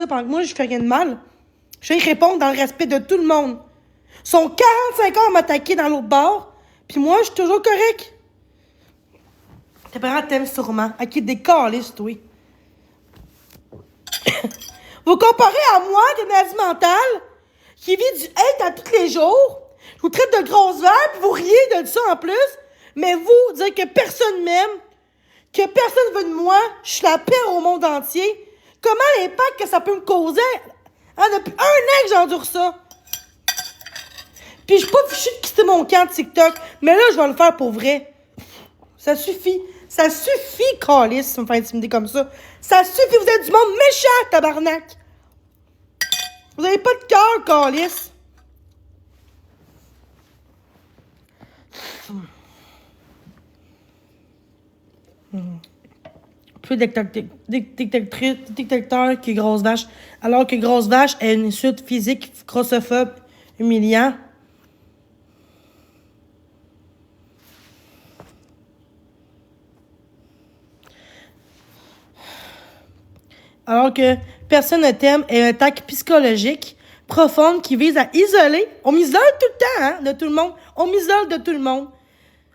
ça pendant que moi, je fais rien de mal. Je vais y répondre dans le respect de tout le monde. Ils sont 45 ans à m'attaquer dans l'autre bord, puis moi, je suis toujours correct. Tes parents t'aiment sûrement. À qui des câlisses, toi. Vous comparez à moi, qui est maladie mentale, qui vit du hate à tous les jours, je vous traite de grosse verre, puis vous riez de ça en plus, mais vous, dire que personne m'aime, que personne veut de moi, je suis la pire au monde entier. Comment l'impact que ça peut me causer? Hein, depuis 1 an que j'endure ça. Puis je suis pas fichue de quitter mon camp de TikTok, mais là, je vais le faire pour vrai. Ça suffit. Ça suffit, câlisse, de me faire intimider comme ça. Ça suffit, vous êtes du monde méchant, tabarnak. Vous avez pas de cœur, câlisse. Plus détecteur que Grosse Vache. Alors que Grosse Vache est une insulte physique, grossophobe, humiliant. Alors que personne ne t'aime est une attaque psychologique profonde qui vise à isoler. On m'isole tout le temps, hein, de tout le monde. On m'isole de tout le monde.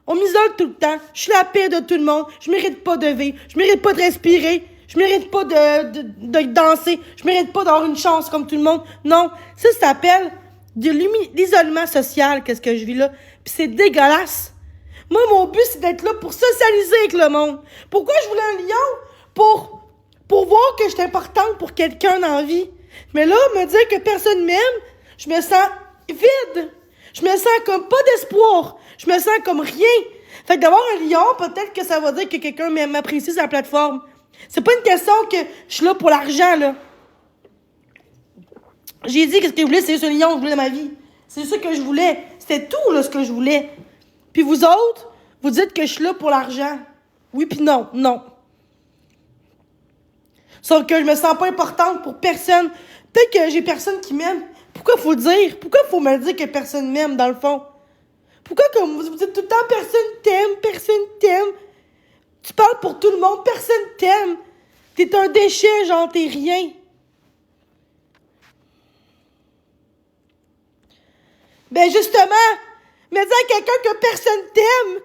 On m'isole tout le temps. Je suis la pire de tout le monde. Je mérite pas de vivre. Je mérite pas de respirer. Je mérite pas de danser. Je mérite pas d'avoir une chance comme tout le monde. Non, ça s'appelle de l'isolement social, qu'est-ce que je vis là. Puis c'est dégueulasse. Moi, mon but, c'est d'être là pour socialiser avec le monde. Pourquoi je voulais un lion? Pour voir que je suis importante pour quelqu'un dans la vie. Mais là, me dire que personne m'aime, je me sens vide. Je me sens comme pas d'espoir. Je me sens comme rien. Fait que d'avoir un lion, peut-être que ça va dire que quelqu'un m'apprécie sur la plateforme. C'est pas une question que je suis là pour l'argent, là. J'ai dit que ce que je voulais, c'est juste un lion que je voulais dans ma vie. C'est ça que je voulais. C'était tout, là, ce que je voulais. Puis vous autres, vous dites que je suis là pour l'argent. Oui, puis non, non. Sauf que je me sens pas importante pour personne. Peut-être que j'ai personne qui m'aime. Pourquoi faut le dire? Pourquoi faut me dire que personne m'aime, dans le fond? Pourquoi comme vous dites tout le temps personne t'aime? Tu parles pour tout le monde, personne t'aime. T'es un déchet, genre t'es rien. Ben justement, mais dire à quelqu'un que personne t'aime,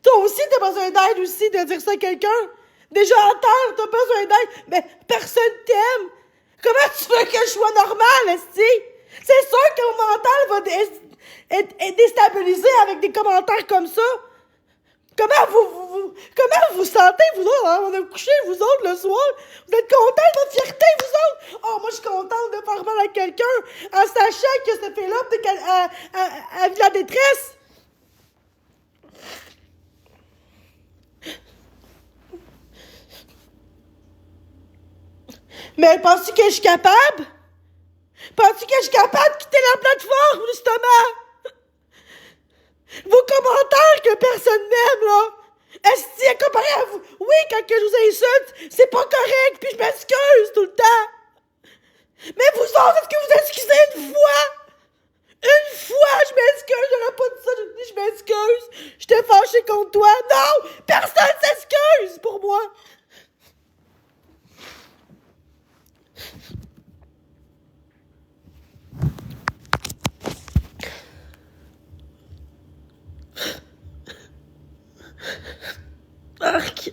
toi aussi t'as besoin d'aide aussi de dire ça à quelqu'un. Déjà en terre, t'as besoin d'aide, mais personne t'aime. Comment tu veux que je sois normale, esti? C'est sûr que mon mental va être déstabilisé avec des commentaires comme ça. Comment vous sentez, vous autres, hein? On a couché, vous autres, le soir? Vous êtes contents de votre fierté, vous autres? Oh, moi, je suis contente de faire mal à quelqu'un en sachant que cette fille-là, peut-être qu'elle vit la détresse. Mais penses-tu que je suis capable? Penses-tu que je suis capable de quitter la plateforme, justement? Vos commentaires que personne n'aime, là! Est-ce que comparé à vous? Oui, quand que je vous insulte, c'est pas correct, puis je m'excuse tout le temps! Mais vous autres, est-ce que vous excusez une fois? Une fois, je m'excuse, j'aurais pas dit ça, j'ai dit je m'excuse, j'étais fâché contre toi. Non! Personne s'excuse pour moi! Arc.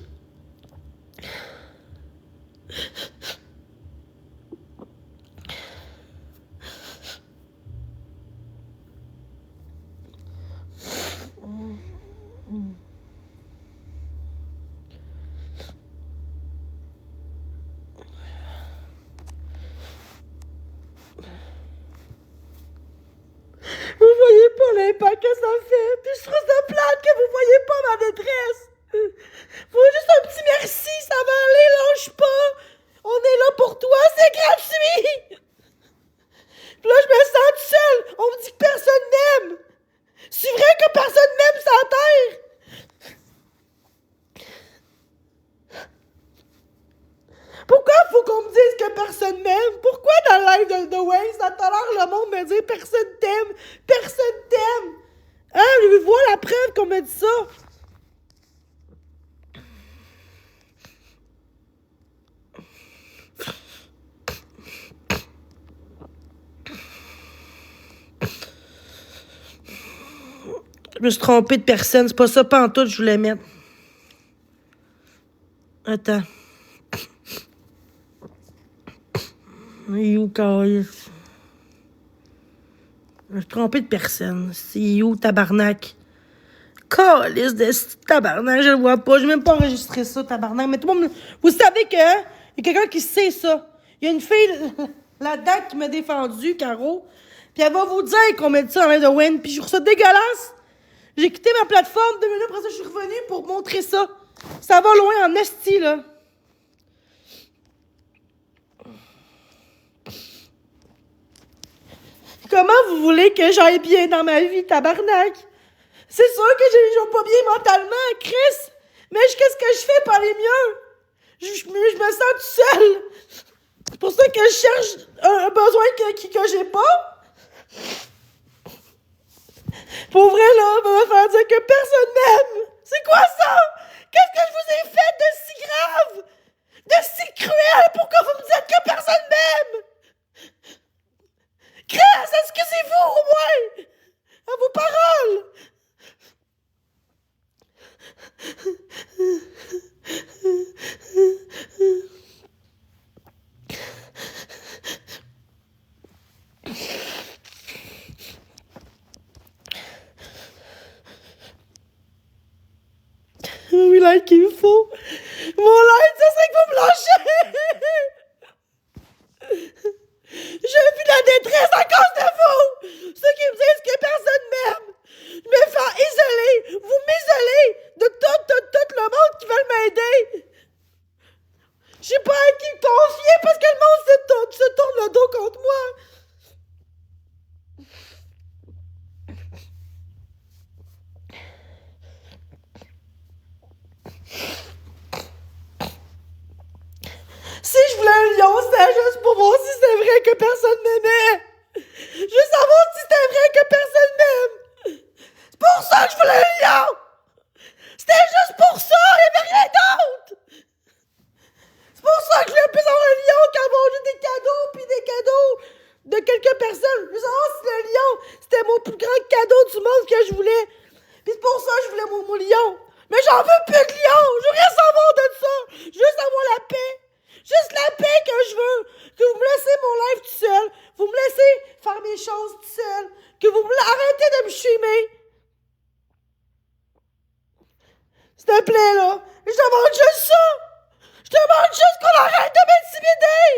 Vous voyez pas l'impact que ça fait, puis je trouve ça plate que vous voyez pas ma détresse. Faut juste un petit merci, ça va aller, lâche pas. On est là pour toi, c'est gratuit. Puis là, je me sens toute seule. On me dit que personne m'aime. C'est vrai que personne m'aime sur la terre. Pourquoi faut qu'on me dise que personne m'aime? Pourquoi dans le live de The Way, ça tolère le monde me dire personne t'aime? Personne t'aime! Hein? Je vois la preuve qu'on me dit ça. Je me suis trompée de personne. C'est pas ça pantoute je voulais mettre. Attends. You, calice. Je me suis trompée de personne. C'est où, tabarnak? Calice de tabarnak, je le vois pas. J'ai même pas enregistré ça, tabarnak. Mais tout le monde... Vous savez que, hein? Il y a quelqu'un qui sait ça. Il y a une fille là-dedans qui m'a défendu, Caro. Puis elle va vous dire qu'on met ça en l'air de Wayne. Puis je trouve ça dégueulasse. J'ai quitté ma plateforme 2 minutes après ça, je suis revenue pour montrer ça. Ça va loin en esti, là. Comment vous voulez que j'aille bien dans ma vie, tabarnak? C'est sûr que je joue pas bien mentalement, Chris. Mais qu'est-ce que je fais pour aller mieux? Je me sens toute seule. C'est pour ça que je cherche un besoin que j'ai pas. Pour vrai, là, on va me faire dire que personne m'aime. C'est quoi ça? Qu'est-ce que je vous ai fait de si grave? De si cruel? Pourquoi vous me dites que personne m'aime? Chris, excusez-vous au moins! À vos paroles! Oui, là, qu'il faut. Mon live, ça serait que vous me lâchez! Je vis la détresse à cause de vous! Ceux qui me disent que personne m'aime! Je me fais isoler! Vous m'isolez de tout le monde qui veut m'aider! Je sais pas à qui me confier parce que le monde se tourne le dos contre moi! Si je voulais un lion, c'était juste pour voir si c'était vrai que personne m'aimait! Je veux savoir si c'était vrai que personne m'aime! C'est pour ça que je voulais un lion! C'était juste pour ça! Il n'y avait rien d'autre! C'est pour ça que je voulais plus avoir un lion quand bon, j'ai des cadeaux puis des cadeaux de quelques personnes. Je veux savoir si le lion, c'était mon plus grand cadeau du monde que je voulais. Puis c'est pour ça que je voulais mon lion. Mais j'en veux plus de lion! Je veux rien savoir de ça! Juste avoir la paix! Juste la paix que je veux! Que vous me laissez mon live tout seul! Vous me laissez faire mes choses tout seul! Que vous me arrêtez de me streamer! S'il te plaît, là! Je demande juste ça! Je demande juste qu'on arrête de m'intimider!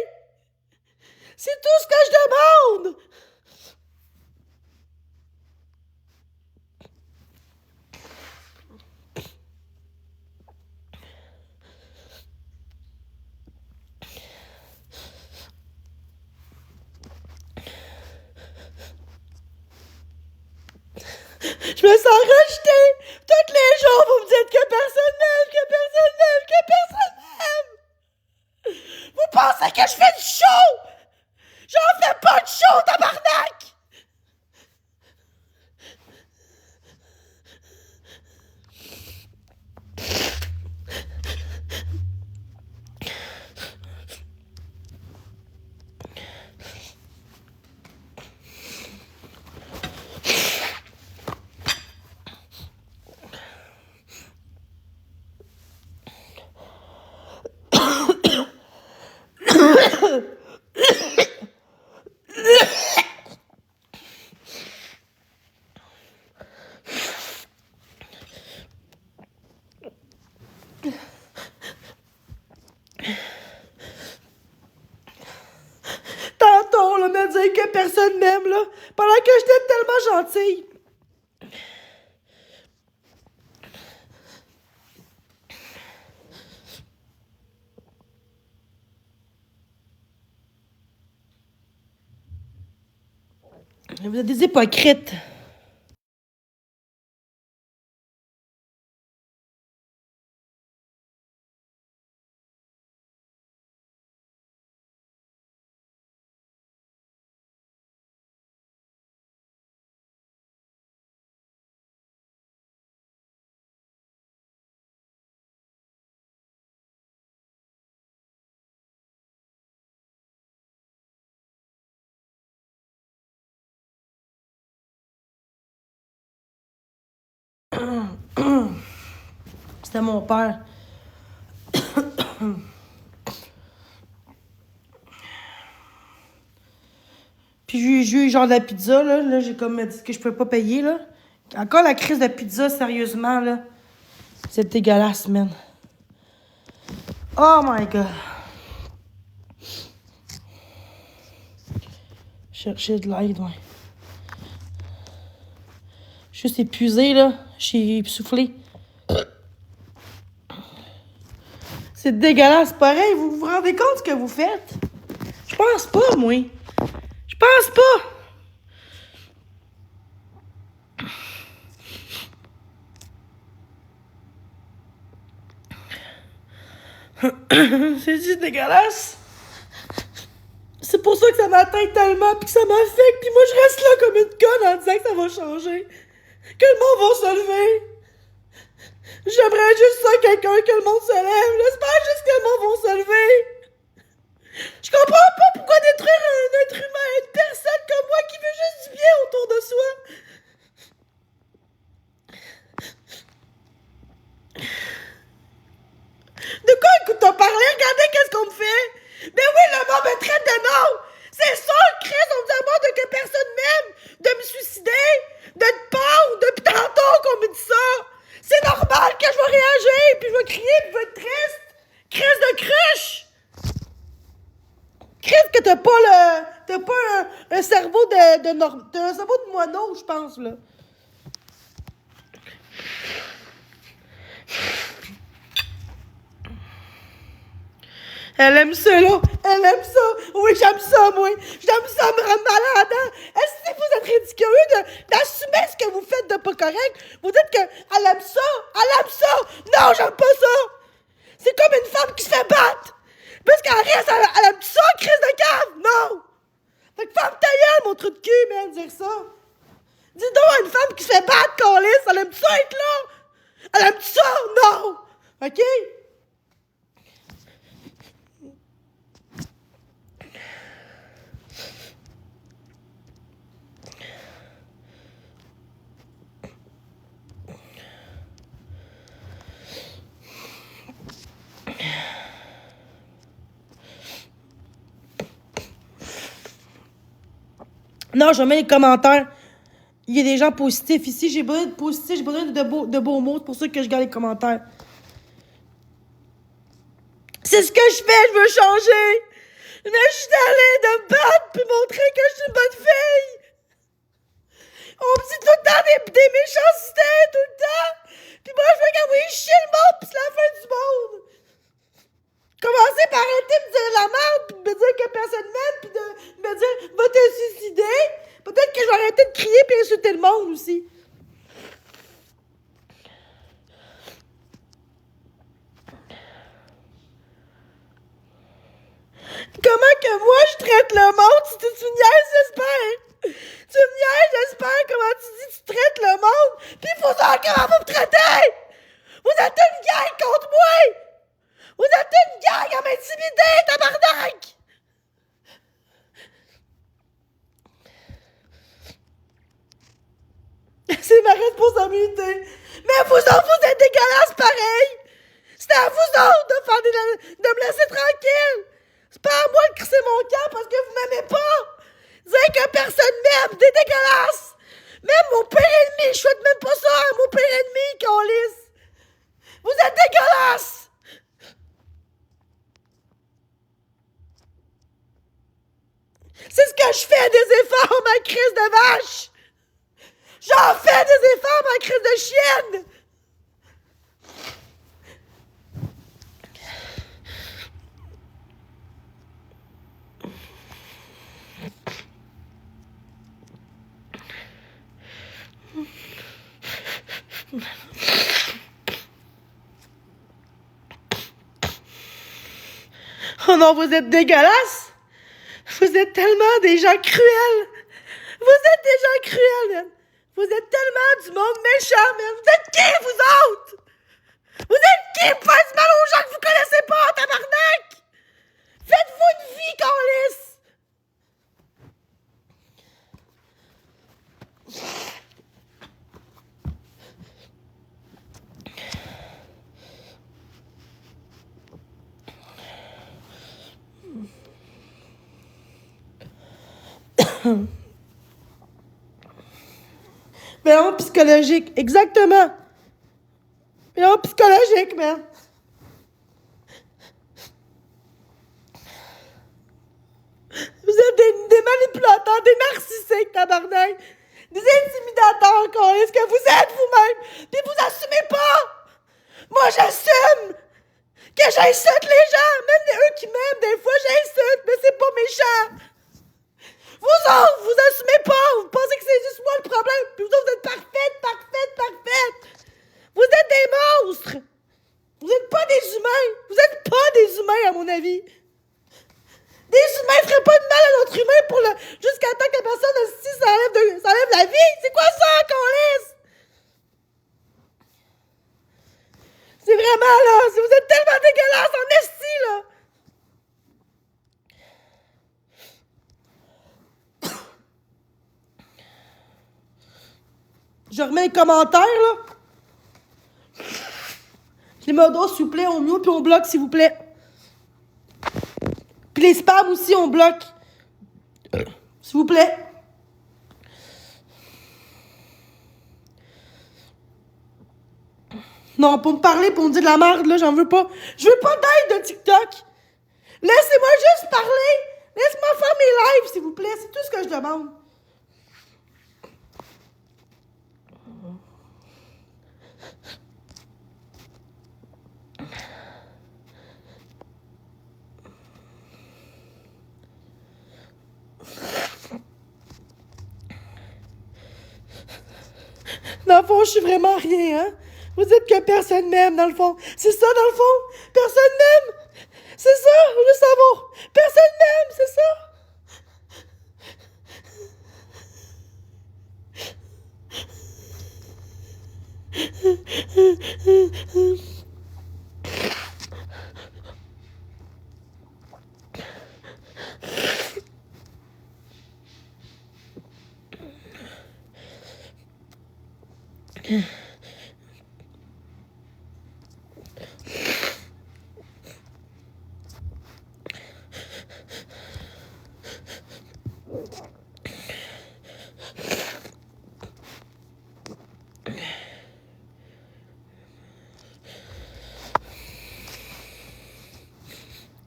C'est tout ce que je demande! Je me sens rejetée! Tous les jours, vous me dites que personne m'aime, que personne m'aime, que personne m'aime! Vous pensez que je fais du show? J'en fais pas de show, tabarnak! Tantôt, là, me dire que personne m'aime, là, pendant que j'étais tellement gentille. Vous êtes des hypocrites. C'était mon père. Puis j'ai eu genre de la pizza, là. Là, j'ai comme dit que je pouvais pas payer, là. Encore la crise de pizza, sérieusement, là. C'est dégueulasse, man. Oh my God. Chercher de l'aide, ouais. Je suis juste épuisée, là. Je suis essoufflée. C'est dégueulasse, pareil. Vous vous rendez compte ce que vous faites? Je pense pas, moi. Je pense pas. C'est juste dégueulasse. C'est pour ça que ça m'atteint tellement pis que ça m'affecte. Puis moi, je reste là comme une conne en disant que ça va changer. Que le monde va se lever. J'aimerais juste ça, quelqu'un, que le monde se lève. J'espère juste que le monde va se lever. Je comprends pas pourquoi détruire un être humain, une personne comme moi qui veut juste du bien autour de soi. De quoi écoute-t-on parler? Regardez qu'est-ce qu'on me fait. Mais oui, le monde me traite de non. C'est sûr, Chris, on me demande que personne m'aime, de me suicider, de te pendre depuis tantôt qu'on me dit ça. C'est normal que je vais réagir, puis je vais crier, puis je vais être triste. Crise de cruche. Crise que t'as pas le... T'as pas un cerveau t'as un cerveau de moineau, je pense, là. Elle aime ça, là. Elle aime ça. Oui, j'aime ça, moi. J'aime ça me rendre malade, hein. Est-ce que vous êtes ridicule d'assumer ce que vous faites de pas correct? Vous dites qu'elle aime ça. Elle aime ça. Non, j'aime pas ça. C'est comme une femme qui se fait battre. Parce qu'elle reste, elle aime ça, crise de cave. Non. Fait que femme ta gueule, mon trou de cul, man, dire ça. Dis donc à une femme qui se fait battre, câlisse. Elle aime ça être là. Elle aime ça. Non. OK? Non, je mets les commentaires. Il y a des gens positifs ici. J'ai besoin de positifs, j'ai besoin de beaux mots. C'est pour ça que je garde les commentaires. C'est ce que je fais, je veux changer. Mais je suis allée de me battre puis montrer que je suis une bonne fille. On me dit tout le temps des méchancetés, tout le temps. Puis moi, je veux qu'envoyer chier le monde puis c'est la fin du monde. Commencez par arrêter de me dire la merde puis de me dire que personne m'aime puis de me dire va te suicider. Peut-être que je vais arrêter de crier puis insulter le monde aussi. Comment que moi je traite le monde si tu me niaises, j'espère? Tu me niaises, j'espère, comment tu dis tu traites le monde? Puis il faut savoir comment vous me traitez! Vous êtes une gang contre moi! Vous êtes une gang à m'intimider, tabarnak! C'est ma responsabilité. Mais vous autres, vous êtes dégueulasses pareil! C'est à vous autres de me laisser tranquille! C'est pas à moi de crisser mon camp parce que vous m'aimez pas! Dire que personne m'aime, c'est dégueulasse! Même mon pire ennemi, je souhaite même pas ça à mon pire ennemi, câlisse! Vous êtes dégueulasse! C'est ce que je fais des efforts, ma crise de vache! J'en fais des efforts, ma crise de chienne! Oh non, vous êtes dégueulasses! Vous êtes tellement des gens cruels! Vous êtes des gens cruels, man! Vous êtes tellement du monde méchant, man! Vous êtes qui, vous autres? Vous êtes qui pour faire du mal aux gens que vous connaissez pas, tabarnak? Faites-vous une vie, câlisse! Violence psychologique, exactement. Violence psychologique, man. Vous êtes des manipulateurs, des narcissiques, tabarnak. Des intimidateurs, encore. Est-ce que vous êtes vous-même? Puis vous assumez pas! Moi, j'assume que j'insulte les gens. Même eux qui m'aiment, des fois, j'insulte, mais c'est pas méchant. Vous autres, vous assumez pas. Vous pensez que c'est juste moi le problème. Puis vous autres, vous êtes parfaites. Vous êtes des monstres. Vous êtes pas des humains. Vous êtes pas des humains, à mon avis. Des humains feraient pas de mal à l'autre humain pour le jusqu'à temps que la personne aussi s'enlève la vie. C'est quoi ça, qu'on laisse? C'est vraiment là, si vous êtes tellement dégueulasse en esti, là. Je remets les commentaires, là. Les modos, s'il vous plaît, on mute puis on bloque, s'il vous plaît. Puis les spams aussi, on bloque. S'il vous plaît. Non, pour me parler, pour me dire de la merde, là, j'en veux pas. Je veux pas d'aide de TikTok. Laissez-moi juste parler. Laisse-moi faire mes lives, s'il vous plaît. C'est tout ce que je demande. Dans le fond, je suis vraiment rien, hein? Vous dites que personne m'aime, dans le fond. C'est ça, dans le fond? Personne m'aime? C'est ça, le savoir. Personne m'aime, c'est ça.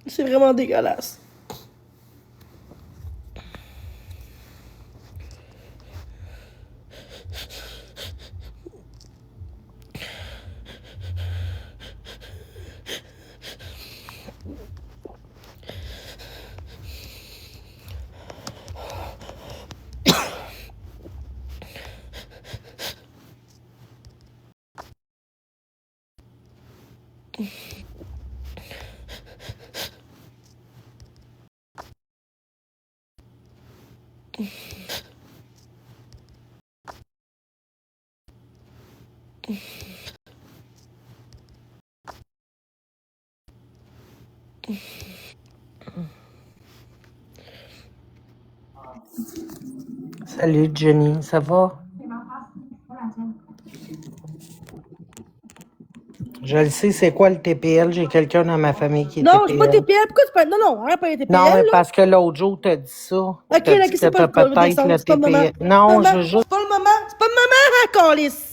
C'est vraiment dégueulasse. Salut Jenny, ça va? Je le sais, c'est quoi le TPL? J'ai quelqu'un dans ma famille qui est Non, c'est pas TPL. TPL. Pourquoi tu parles? Non, arrête pas les TPL, Non, mais là. parce que l'autre jour, t'as dit ça. Ok, T'as là, dit que c'est pas t'as le cas. peut-être le C'est pas le moment. TPL. Non, je veux juste... C'est pas le moment. C'est pas le moment, hein, calice.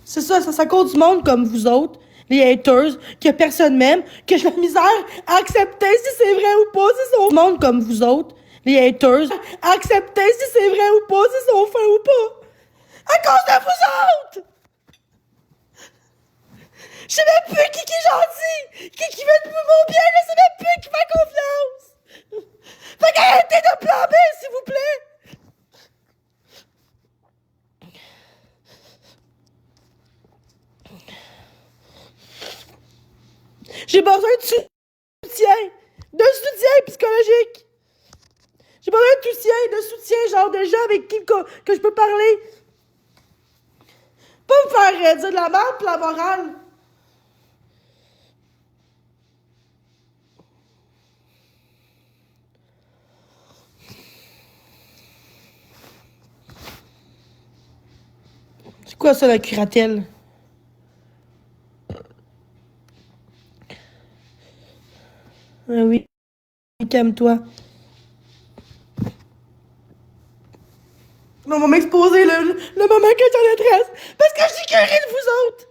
C'est ça, ça cause du monde comme vous autres, les haters, que personne m'aime, que j'ai la misère à accepter si c'est vrai ou pas, si c'est au monde comme vous autres, les haters, à accepter si c'est vrai ou pas, si c'est au fin ou pas. À cause de vous autres! Je sais même plus qui est gentil, qui veut mon bien, je sais même plus qui fait confiance. Fait qu'arrêtez de plomber, s'il vous plaît. J'ai besoin de soutien psychologique. J'ai besoin de soutien, genre de gens avec qui que je peux parler. Pas me faire dire de la merde pis la morale. C'est quoi ça, la curatelle? Ah oui, calme-toi. On va m'exposer le moment que j'en détresse. Parce que je suis curée de vous autres.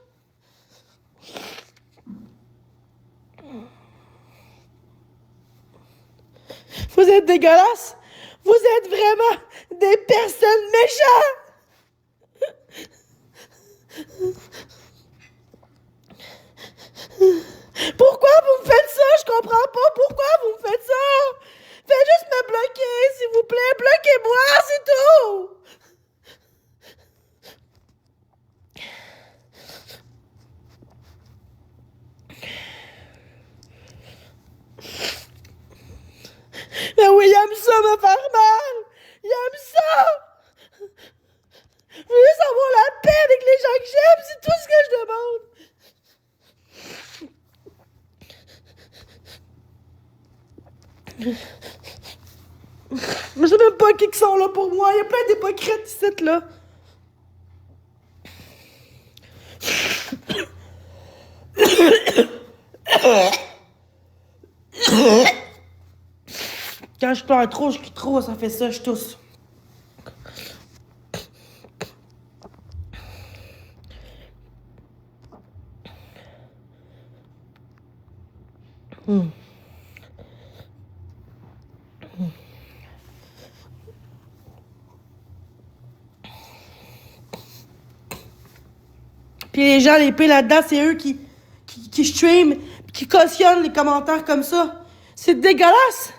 Vous êtes dégueulasses. Vous êtes vraiment des personnes méchantes. Pourquoi vous me faites ça? Je comprends pas. Pourquoi vous me faites ça? Faites juste me bloquer, s'il vous plaît. Bloquez-moi, c'est tout. Mais oui, il aime ça me faire mal. Il aime ça. Je veux juste avoir la paix avec les gens que j'aime. C'est tout ce que je demande. Je sais même pas qui sont là pour moi. Il y a plein d'hypocrites ici, là. Quand je pleure trop, je crie trop, ça fait ça, je tousse. Puis les gens, les pires là-dedans, c'est eux qui streament, qui cautionnent les commentaires comme ça. C'est dégueulasse.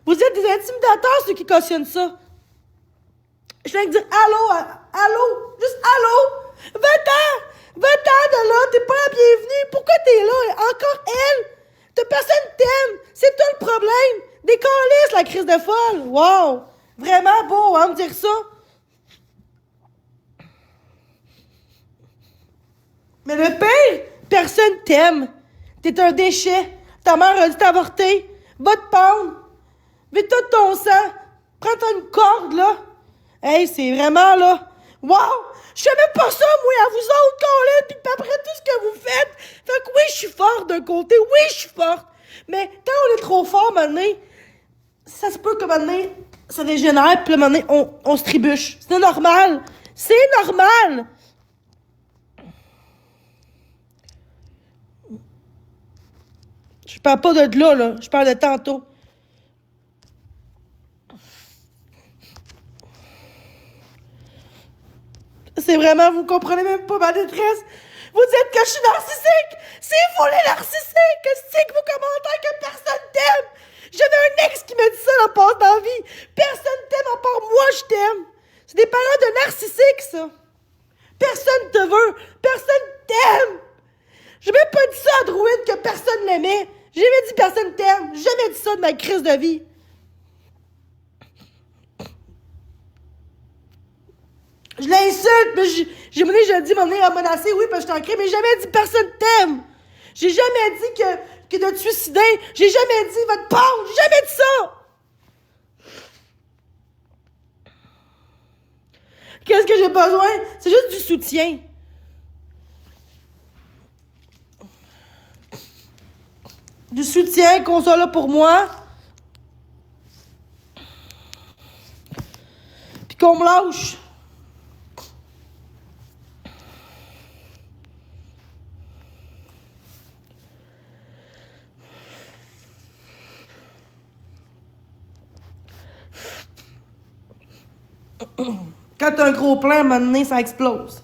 Vous êtes des intimidateurs, ceux qui cautionnent ça. Je viens de dire allô, juste allô. Va-t'en de là, t'es pas la bienvenue. Pourquoi t'es là? Encore elle. Personne t'aime. C'est toi le problème. Décalisse la crise de folle. Wow. Vraiment beau, hein, me dire ça. Mais le pire, personne t'aime. T'es un déchet. Ta mère a dû t'avorter. Va te pendre. Vite-toi de ton sang. Prends-toi une corde, là. Hey, c'est vraiment, là. Wow! Je fais même pas ça, moi, à vous autres, Colin, pis après tout ce que vous faites. Fait que oui, je suis forte d'un côté. Oui, je suis forte. Mais quand on est trop fort, maintenant, ça se peut que maintenant, ça dégénère, pis là, maintenant, on se trébuche. C'est normal. C'est normal. Je parle pas de là. Je parle de tantôt. C'est vraiment, vous comprenez même pas ma détresse. Vous dites que je suis narcissique. C'est vous les narcissiques. C'est que vos commentaires que personne t'aime. J'avais un ex qui m'a dit ça dans la vie. Personne t'aime à part moi, je t'aime. C'est des parents de narcissiques, ça. Personne te veut. Personne t'aime. J'ai même pas dit ça à Druide que personne l'aimait. J'ai jamais dit personne t'aime. J'ai jamais dit ça de ma crise de vie. Je l'insulte, mais je dis, mon nez a menacé, oui, parce que je t'en crie, mais j'ai jamais dit personne t'aime. J'ai jamais dit que de te suicider. J'ai jamais dit va te pendre. J'ai jamais dit ça. Qu'est-ce que j'ai besoin? C'est juste du soutien. Du soutien, qu'on soit là pour moi. Puis qu'on me lâche. Quand t'as un gros plan, à un moment donné, ça explose.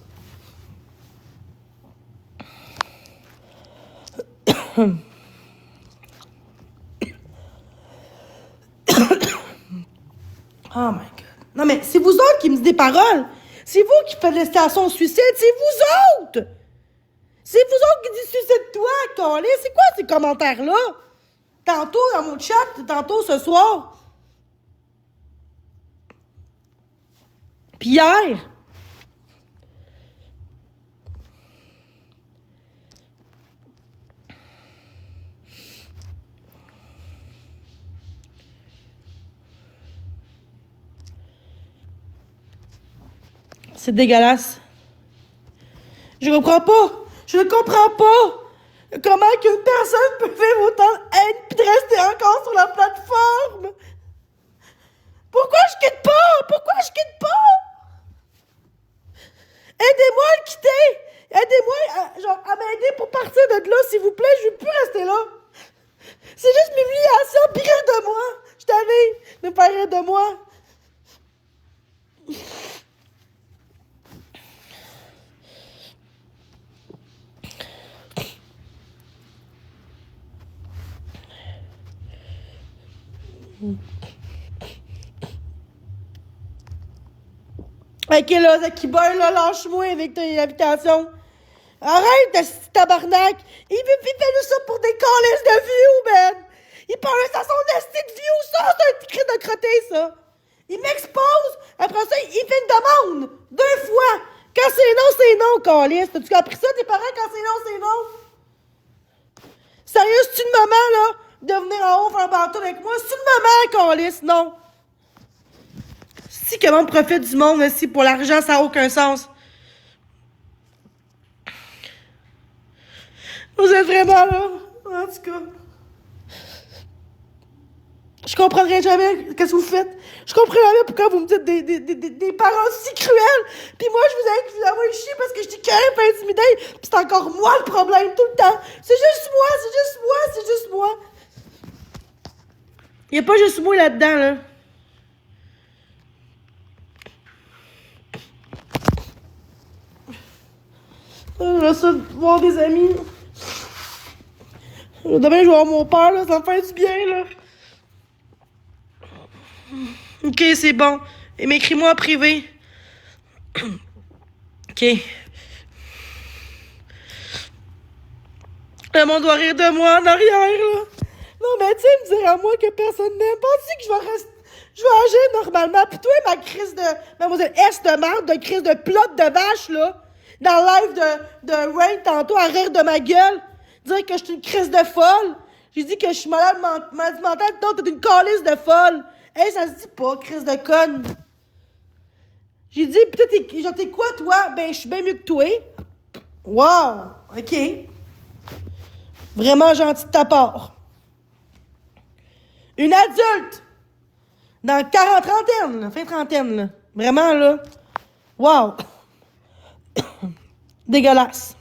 Oh my God. Non, mais c'est vous autres qui me dites des paroles. C'est vous qui faites des stations de suicide. C'est vous autres. C'est vous autres qui dites suicide-toi, Colin. C'est quoi ces commentaires-là? Tantôt dans mon chat, tantôt ce soir. Puis hier. C'est dégueulasse. Je comprends pas. Je ne comprends pas comment qu'une personne peut vivre autant de haine pis de rester encore sur la plateforme. Pourquoi je quitte pas? Pourquoi je quitte pas? Aidez-moi à le quitter! Aidez-moi à m'aider pour partir de là, s'il vous plaît. Je veux plus rester là. C'est juste l'humiliation, pis rire de moi. Je suis allée me faire rire de moi. Ok, là, Zaki Boy, là, lâche-moi avec ton invitation. Arrête, de tabarnak! Il fait juste ça pour des calices de views, man! Il parle à son esti de views, ça, c'est un cri de crotté, ça! Il m'expose, après ça, il fait une demande! 2 fois! Quand c'est non, calice! T'as-tu appris ça, tes parents, quand c'est non? Sérieux, c'est une maman, là, de venir en haut faire un bateau avec moi? C'est une maman, calice, non! Si que l'on profite du monde, aussi, pour l'argent, ça n'a aucun sens. Vous êtes vraiment là, en tout cas. Je comprendrai jamais qu'est-ce que vous faites. Je comprendrai jamais pourquoi vous me dites des paroles si cruelles. Puis moi, je vous envoie chier parce que je dis carrément pas intimidée. Puis c'est encore moi le problème tout le temps. C'est juste moi. Y a pas juste moi là-dedans, là. J'aimerais ça voir des amis. Demain, je vais voir mon père, là, ça me fait du bien, là. Ok, c'est bon. Et m'écris-moi en privé. Ok. Le monde doit rire de moi en arrière, là. Non, mais tu sais, me dire à moi que personne n'aime. Penses-tu que je vais agir normalement? Pis toi, ma crise de... Mademoiselle S de merde, de crise de plotte de vache, là. Dans le live de Rain, tantôt, à rire de ma gueule. Dire que je suis une crise de folle. J'ai dit que je suis malade mentale. Non, t'es une calice de folle. Hey, ça se dit pas, crise de conne. J'ai dit, putain, t'es quoi, toi? Ben, je suis bien mieux que toi. Wow, ok. Vraiment gentil de ta part. Une adulte. Dans trentaine, là, fin trentaine, là. Vraiment, là. Wow. Dégueulasse.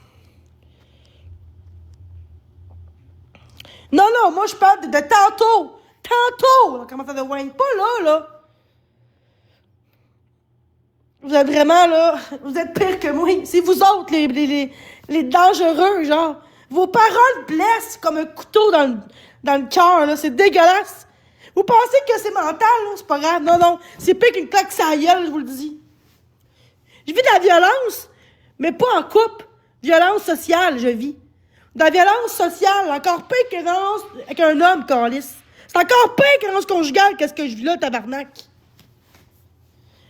Non, moi, je parle de tantôt. Tantôt. Comment ça de Wayne? Pas là. Vous êtes vraiment, là, vous êtes pire que moi. C'est vous autres, les dangereux, genre. Vos paroles blessent comme un couteau dans le cœur, là. C'est dégueulasse. Vous pensez que c'est mental, là? C'est pas grave. Non. C'est pire qu'une claque sur la gueule, je vous le dis. Je vis de la violence, mais pas en couple. Violence sociale, je vis. De la violence sociale, encore pire que violence avec un homme, câlisse. C'est encore pire que violence conjugale qu'est-ce que je vis là, tabarnak.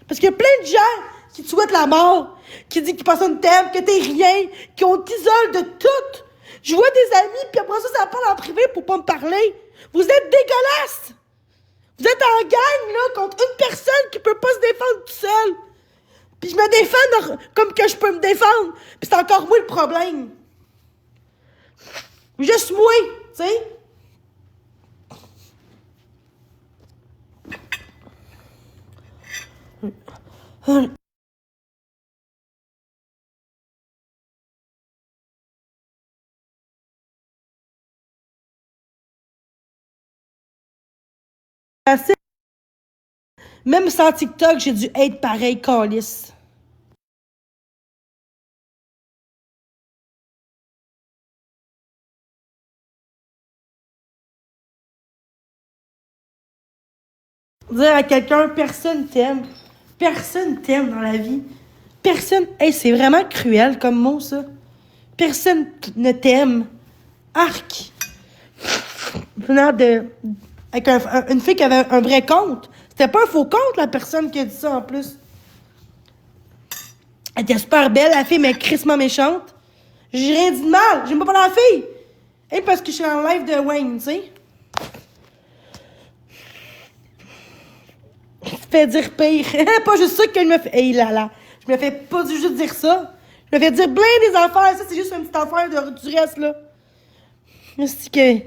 Parce qu'il y a plein de gens qui te souhaitent la mort, qui disent que personne t'aime, que t'es rien, qu'on t'isole de tout. Je vois des amis, puis après ça parle en privé pour pas me parler. Vous êtes dégueulasses! Vous êtes en gang, là, contre une personne qui peut pas se défendre tout seul. Puis je me défends comme que je peux me défendre. Puis c'est encore moi le problème. Juste moi, tu sais. Même sans TikTok, j'ai dû être pareil, câlisse. Dire à quelqu'un, personne t'aime. Personne t'aime dans la vie. Personne. Hey, c'est vraiment cruel comme mot, ça. Personne ne t'aime. Arc. Venant avec une fille qui avait un vrai compte. C'était pas un faux compte, la personne qui a dit ça en plus. Elle était super belle, la fille, mais crissement méchante. J'ai rien dit de mal. J'aime pas parler à la fille. Et parce que je suis en live de Wayne, tu sais. Fait dire pire. Pas juste ça qu'elle me fait. Hey là là. Je Je me fais pas du juste dire ça. Je me fais dire plein des affaires. Ça, c'est juste une petite affaire du reste, là. C'est que...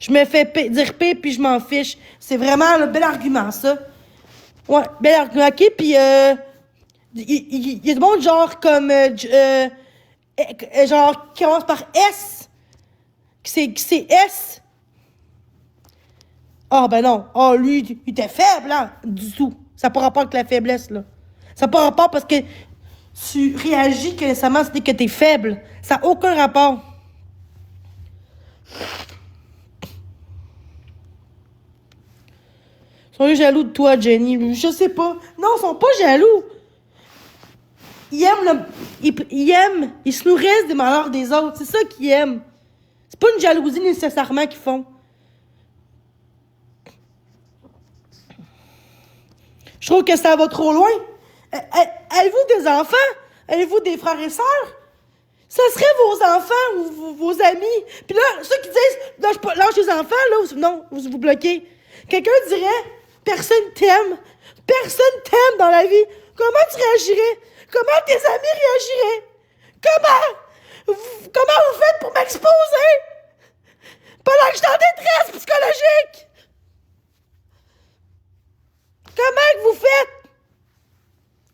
Je me fais dire P, puis je m'en fiche. C'est vraiment le bel argument, ça. Ouais, bel argument. OK, puis il y a du monde genre comme... genre, qui commence par S. C'est S. Ah, ben non. Ah, lui, il était faible, hein. Du tout. Ça n'a pas rapport avec la faiblesse, là. Ça n'a pas rapport parce que tu réagis que nécessairement c'est que t'es faible. Ça n'a aucun rapport. Ils sont jaloux de toi, Jenny. Je sais pas. Non, ils sont pas jaloux. Ils aiment ils se nourrissent des malheurs des autres. C'est ça qu'ils aiment. C'est pas une jalousie nécessairement qu'ils font. Je trouve que ça va trop loin. Avez-vous des enfants? Avez-vous des frères et sœurs? Ça serait vos enfants ou vos amis. Puis là, ceux qui disent lâche les enfants, là, non, vous bloquez. Quelqu'un dirait personne t'aime. Personne t'aime dans la vie. Comment tu réagirais? Comment tes amis réagiraient? Comment vous faites pour m'exposer? Pendant que je suis en détresse psychologique? Comment que vous faites?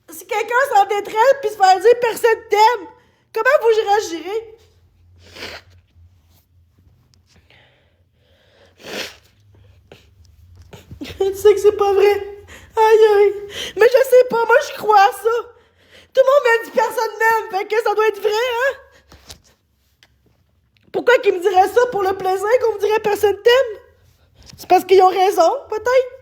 Si quelqu'un est en détresse puis se fait dire personne t'aime, comment vous réagirez? Tu sais que c'est pas vrai. Aïe aïe. Mais je sais pas, moi je crois à ça. Tout le monde m'a dit personne m'aime, fait que ça doit être vrai, hein? Pourquoi qu'ils me diraient ça pour le plaisir qu'on me dirait personne t'aime? C'est parce qu'ils ont raison, peut-être?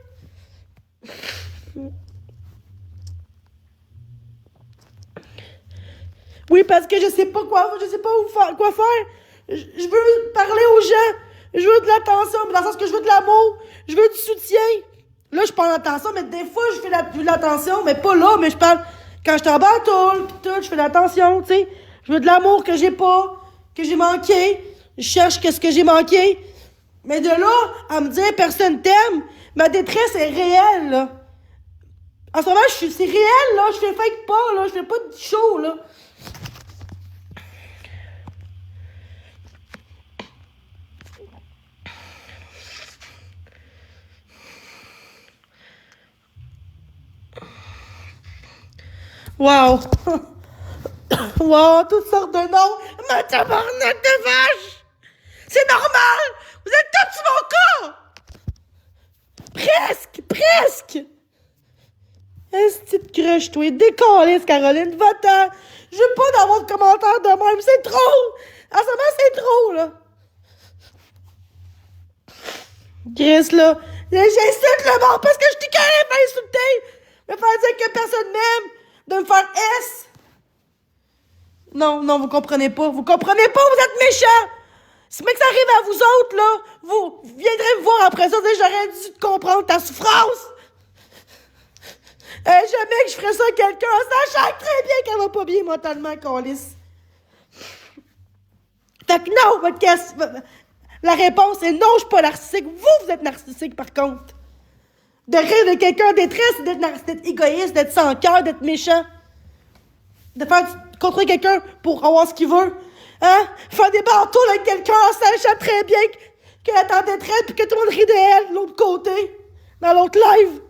Oui, parce que je sais pas quoi faire. Je veux parler aux gens. Je veux de l'attention, mais dans le sens que je veux de l'amour. Je veux du soutien. Là, je parle d'attention, mais des fois, je fais de l'attention, mais pas là, mais je parle quand je suis en bateau, pis tout, je fais de l'attention, tu sais. Je veux de l'amour que j'ai pas, que j'ai manqué. Je cherche qu'est-ce que j'ai manqué. Mais de là, à me dire personne t'aime, ma détresse est réelle, là. En ce moment, c'est réel, là. Je fais fake pas, là. Je fais pas de show, là. Wow! Wow, toutes sortes de noms! Ma tabarnak de vache! C'est normal! Vous êtes comme sur mon cas! Presque! Est-ce que cruche, toi? Décalisse, Caroline, va-t'en! Je veux pas d'avoir de commentaires de même, c'est trop! En ce moment, c'est trop, là! Chris, là, j'insulte le monde parce que je t'ai carrément insulté! Me faire dire que personne m'aime! De me faire S! Non, vous comprenez pas, vous êtes méchants! Si mec ça arrive à vous autres, là, vous viendrez me voir après ça, j'aurais dû te comprendre ta souffrance! Jamais que je ferais ça à quelqu'un, sachant très bien qu'elle va pas bien mentalement, câlisse. Fait que non, votre question... La réponse est non, je suis pas narcissique. Vous êtes narcissique, par contre. De rire de quelqu'un en détresse, d'être égoïste, d'être sans cœur, d'être méchant. De faire contre quelqu'un pour avoir ce qu'il veut. Hein? Faire des bantous avec quelqu'un en sachant très bien qu'elle est en détresse puis que tout le monde rit de elle de l'autre côté. Dans l'autre live.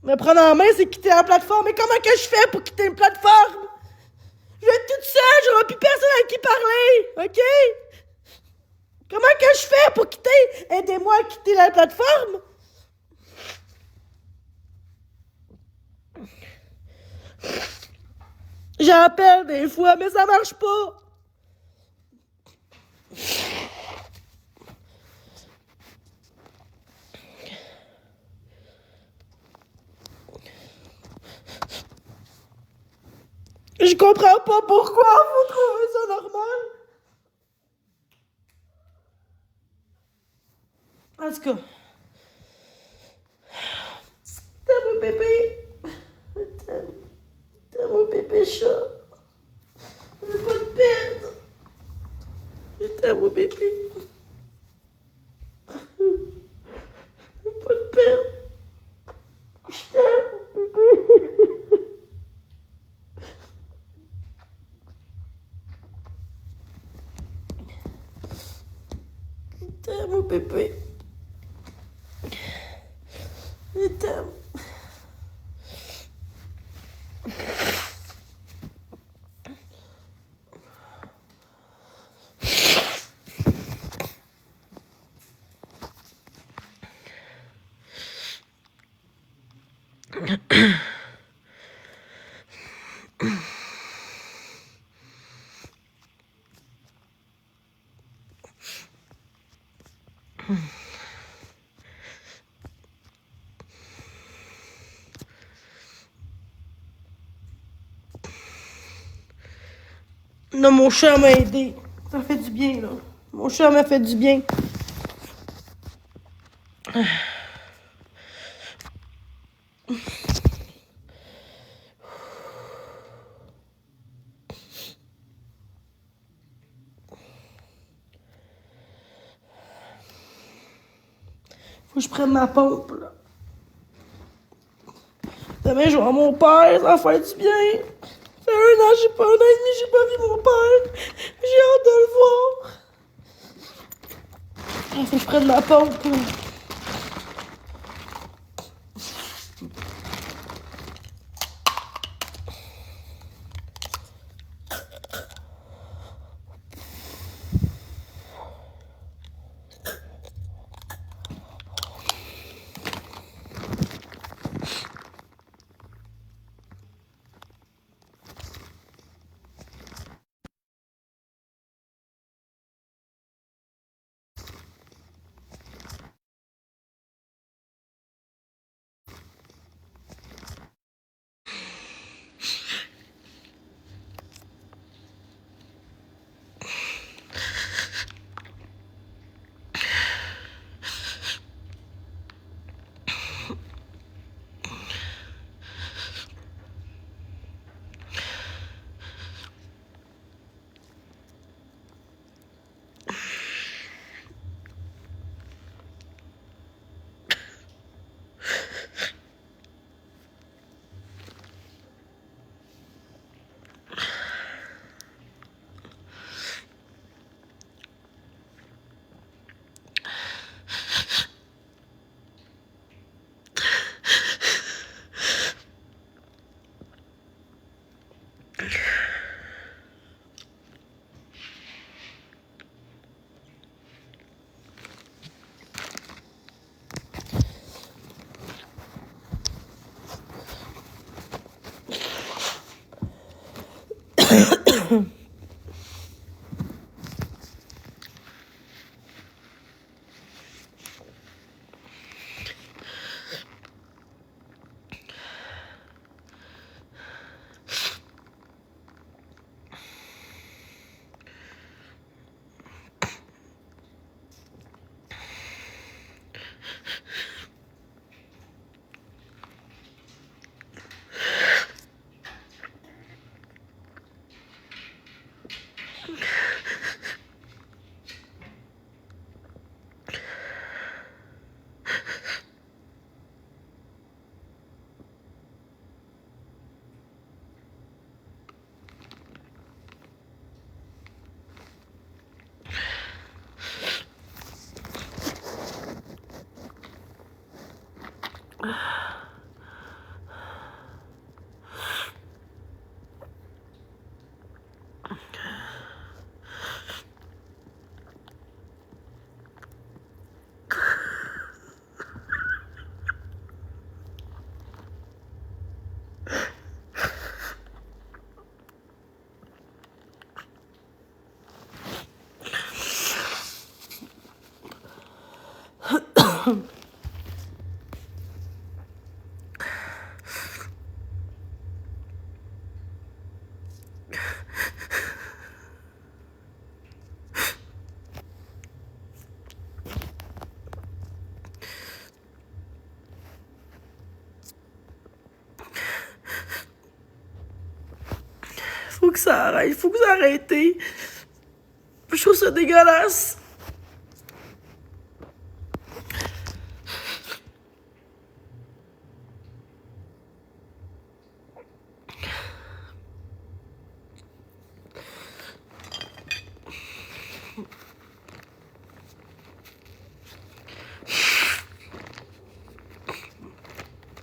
Me prendre en main, c'est quitter la plateforme. Mais comment que je fais pour quitter une plateforme? Je vais être toute seule, j'aurai plus personne à qui parler. OK? Comment que je fais pour quitter? Aidez-moi à quitter la plateforme. J'appelle des fois, mais ça marche pas. Je comprends pas pourquoi vous trouvez ça normal. En tout cas. T'as mon bébé. T'as mon bébé chat. Je veux pas te perdre. T'as mon bébé. Je veux pas te perdre. Non, mon chat m'a aidé. Ça fait du bien, là. Mon chat m'a fait du bien. Faut que je prenne ma pompe, là. Demain, je vais voir mon père, ça va faire du bien. Ça fait 1 an, un an et demi, j'ai pas vu mon père. J'ai hâte de le voir. Il faut que je prenne ma pompe, là. Faut que ça arrête, faut que ça arrête. Je trouve ça dégueulasse.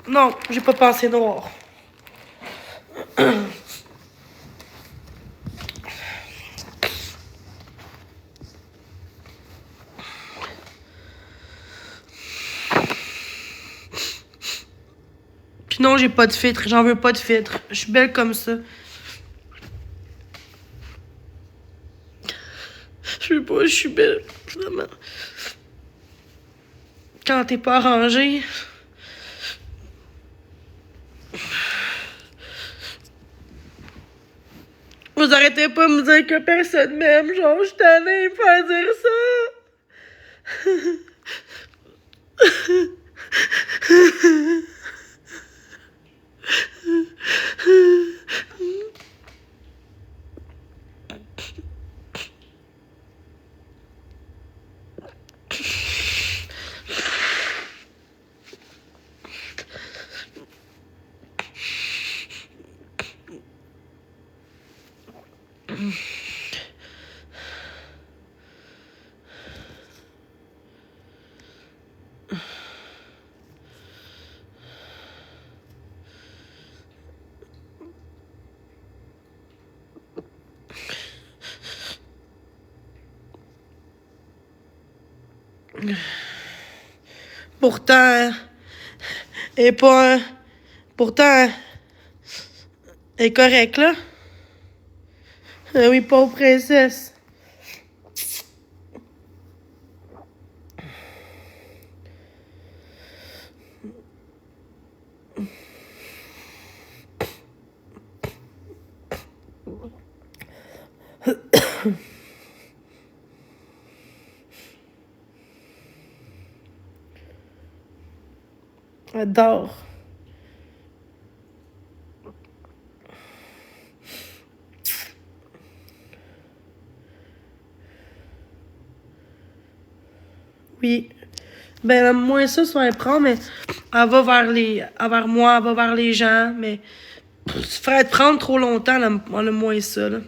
Non, j'ai pas pensé noir. Puis Puis non, j'ai pas de filtre. J'en veux pas de filtre. Je suis belle comme ça. Je veux pas, je suis belle. Vraiment. Quand t'es pas arrangée. Vous arrêtez pas de me dire que personne m'aime. Genre, je suis tannée de faire dire ça. Pourtant, elle est pas... Pourtant, elle est correcte, là. Ah oui, pauvre princesse. Elle dort. Oui. Ben, moins ça, ça va prendre, mais elle va vers moi, elle va vers les gens, mais se faire prendre trop longtemps, elle a moins ça, là.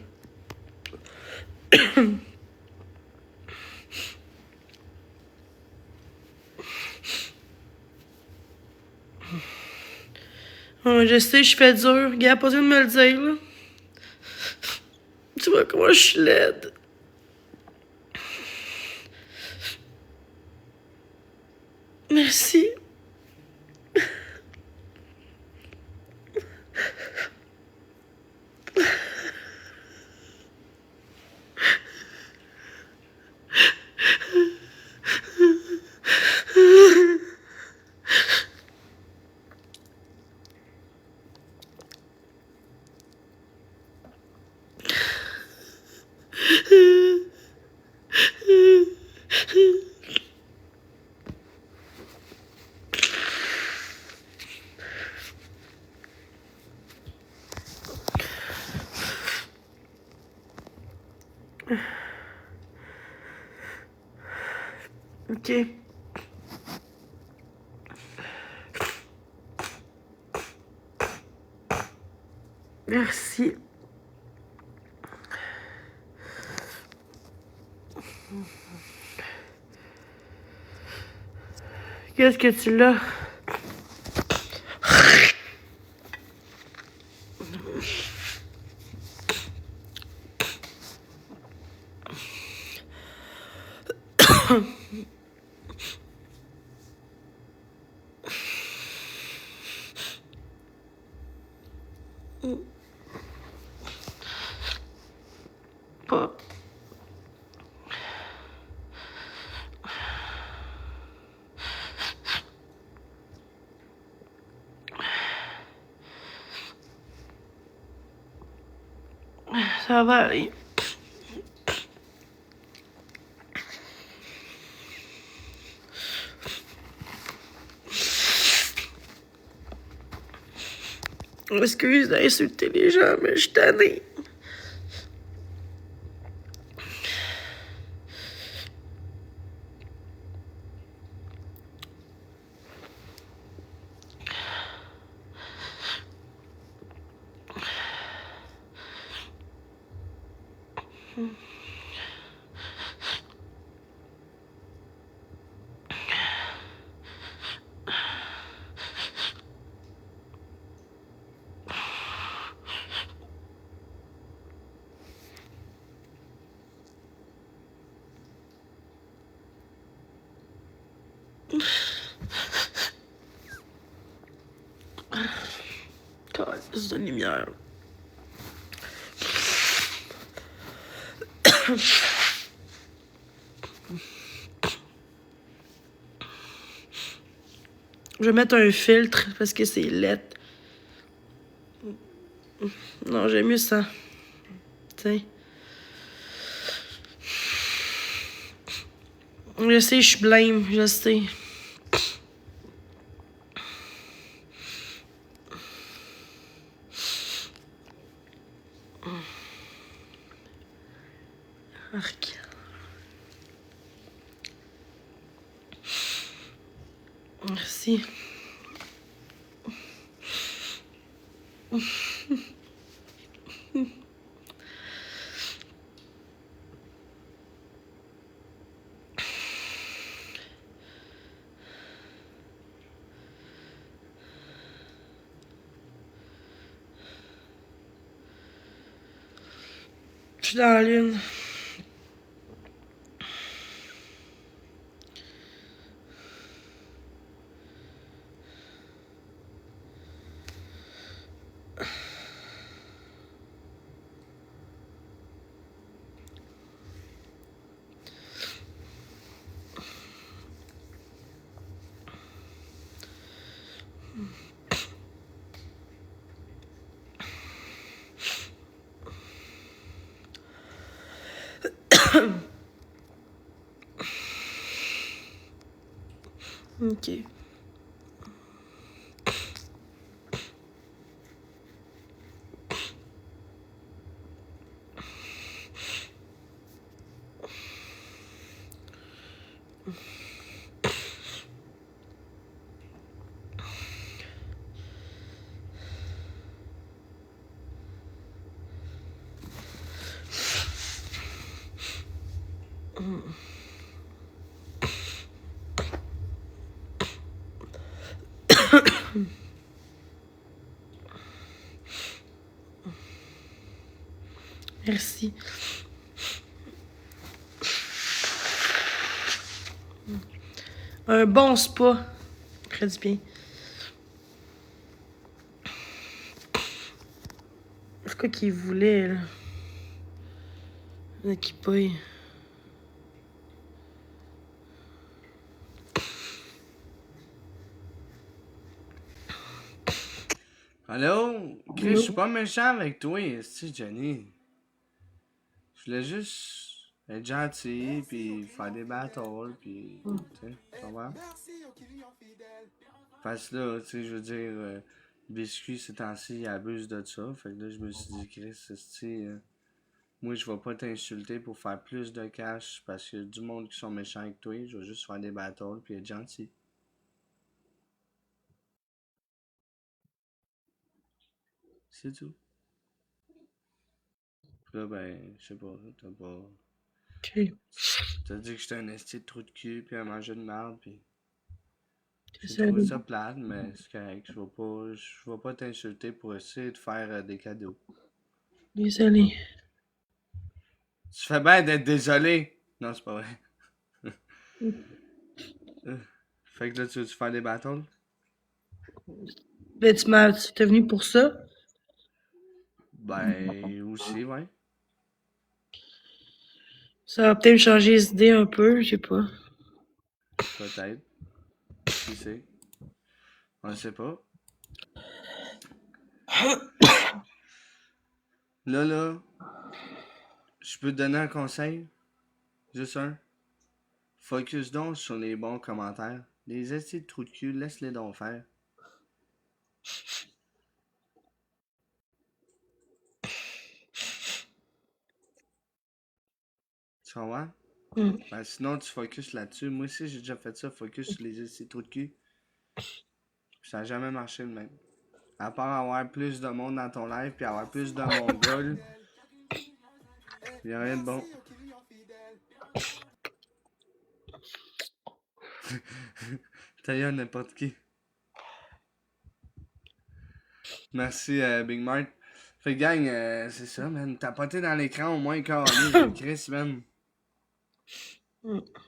Je sais, je fais dur. Regarde, pas besoin de me le dire, là. Tu vois comment je suis laide. Merci. OK. Merci. Qu'est-ce que tu l'as? Pas. Ça va aller. Excuse d'insulter les gens, mais je suis tannée. C'est une lumière. Je vais mettre un filtre parce que c'est laid. Non, j'aime mieux ça. Tiens. Je sais, je suis blême, je sais. Arc. Merci. Je suis dans la lune. Ok. Merci. Un bon spa. Très du bien. C'est quoi qu'il voulait, là? Qui paye. Allô? Chris, je suis pas méchant avec toi, c'est Jenny. Je voulais juste être gentil, puis faire des battles, puis tu sais, ça va? Parce que là, tu sais, je veux dire, Biscuit, ces temps-ci, il abuse de ça. Fait que là, je me suis dit, Chris, moi, je vais pas t'insulter pour faire plus de cash parce qu'il y a du monde qui sont méchants avec toi. Je vais juste faire des battles, puis être gentil. C'est tout. Puis là, ben, je sais pas, t'as pas. Ok. T'as dit que j'étais un esti de trou de cul, puis un mangeur de merde, puis j'ai Désolé. trouvé ça plate, mais c'est correct. Je vais pas t'insulter pour essayer de faire des cadeaux. Désolé. Tu fais bien d'être désolé. Non, c'est pas vrai. Fait que là, tu veux-tu faire des battles? Ben, tu t'es venu pour ça? Ben, aussi, ouais. Ça va peut-être me changer les idées un peu, je sais pas. Peut-être. Qui sait? On ne sait pas. Là, je peux te donner un conseil? Juste un. Focus donc sur les bons commentaires. Les estis de trous de cul, laisse-les donc faire. Tu comprends? Ben, sinon, tu focus là-dessus. Moi aussi, j'ai déjà fait ça, focus sur les estis de trous de cul. Ça n'a jamais marché de même. À part avoir plus de monde dans ton live puis avoir plus de mongols, il n'y a rien de bon. T'as n'importe qui. Merci, Big Mart. Fait que, gang, c'est ça, man. T'as poté dans l'écran au moins carré, Chris, man.